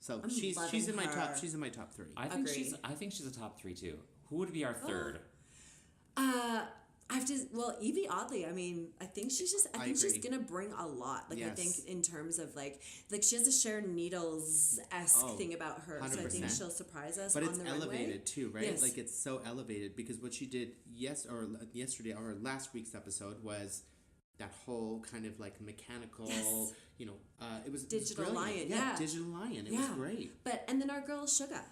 So I'm she's loving in my her. top. She's in my top 3. I think Agree. she's a top 3 too. Who would be our third? I have to. Well, Evie Oddly. I mean, I think she's just. I think she's agree. gonna bring a lot. Like, I Yes. think in terms of like she has a Sharon Needles-esque Oh, thing about her. So I think 100%. she'll surprise us. But on it's the elevated runway. too, right? Yes. Like, it's so elevated because what she did yesterday or last week's episode was that whole kind of like mechanical, Yes. you know, it was Digital brilliant. lion, Yeah, yeah. digital lion. It was great. But and then our girl Suga.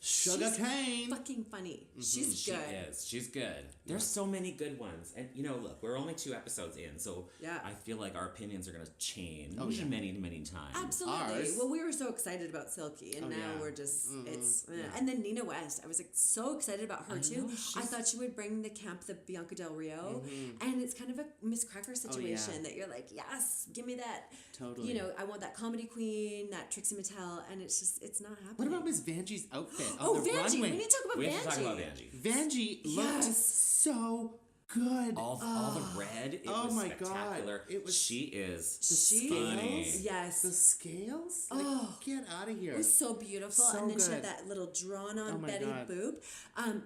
Sugar She's cane. fucking funny. She's She good. is. She's good. There's so many good ones. And, you know, look, we're only 2 episodes in, so Yeah. I feel like our opinions are going to change yeah. many, many times. Absolutely. Ours. Well, we were so excited about Silky, and Oh, now yeah. we're just it's. And then Nina West, I was like so excited about her too. know, I thought she would bring the camp, the Bianca Del Rio, Mm-hmm. and it's kind of a Miss Cracker situation yeah. that you're like, yes, give me that. Totally. You know, I want that comedy queen, that Trixie Mattel, and it's not happening. What about Miss Vanjie's outfit Oh, on the Vanjie! runway? We need to talk about We Vanjie. have to talk about Vanjie. Vanjie looked Yes. so good. All the red, it Oh was my God. spectacular. It was- She is She funny. yes. The scales? Like, get out of here. It was so beautiful, So and then she good. had that little drawn-on Oh my Betty God. Boop.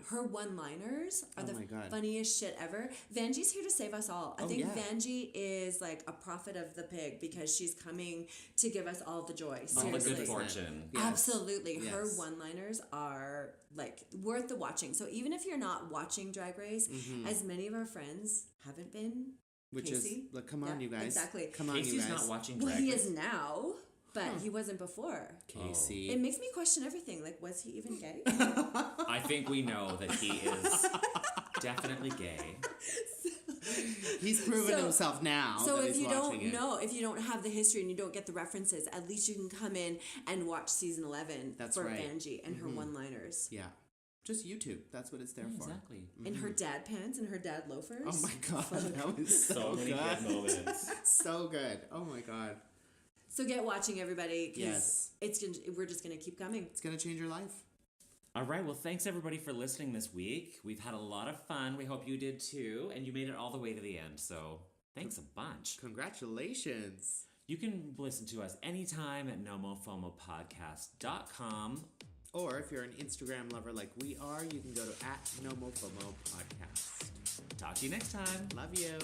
Her one-liners are Oh the my God. funniest shit ever. Vanjie's here to save us all. I Oh, think yeah. Vanjie is like a prophet of the pig because she's coming to give us all the joy. All the Seriously. good fortune. Yes. Absolutely. Her Yes. one-liners are like worth the watching. So even if you're not watching Drag Race, as many of our friends haven't been, Which Casey? is, like, come on, Yeah, you guys. exactly. Come on, you Casey's guys. not watching well, Drag he Race. is now, but he wasn't before. Casey. It makes me question everything. Like, was he even gay? I think we know that he is definitely gay. He's proven himself now. So that if he's you watching don't it. know, if you don't have the history and you don't get the references, at least you can come in and watch season 11 That's for right. Vanjie and her one-liners. Yeah. Just YouTube. That's what it's there for. Exactly. In her dad pants and her dad loafers. Oh my God. That was so, So many good. good moments. So good. Oh my God. So get watching, everybody, because Yes. we're just gonna keep coming. It's going to change your life. All right. Well, thanks everybody for listening this week. We've had a lot of fun. We hope you did too. And you made it all the way to the end. So thanks a bunch. Congratulations. You can listen to us anytime at nomofomopodcast.com. Or if you're an Instagram lover like we are, you can go to @NOMOFOMO Podcast. Talk to you next time. Love you.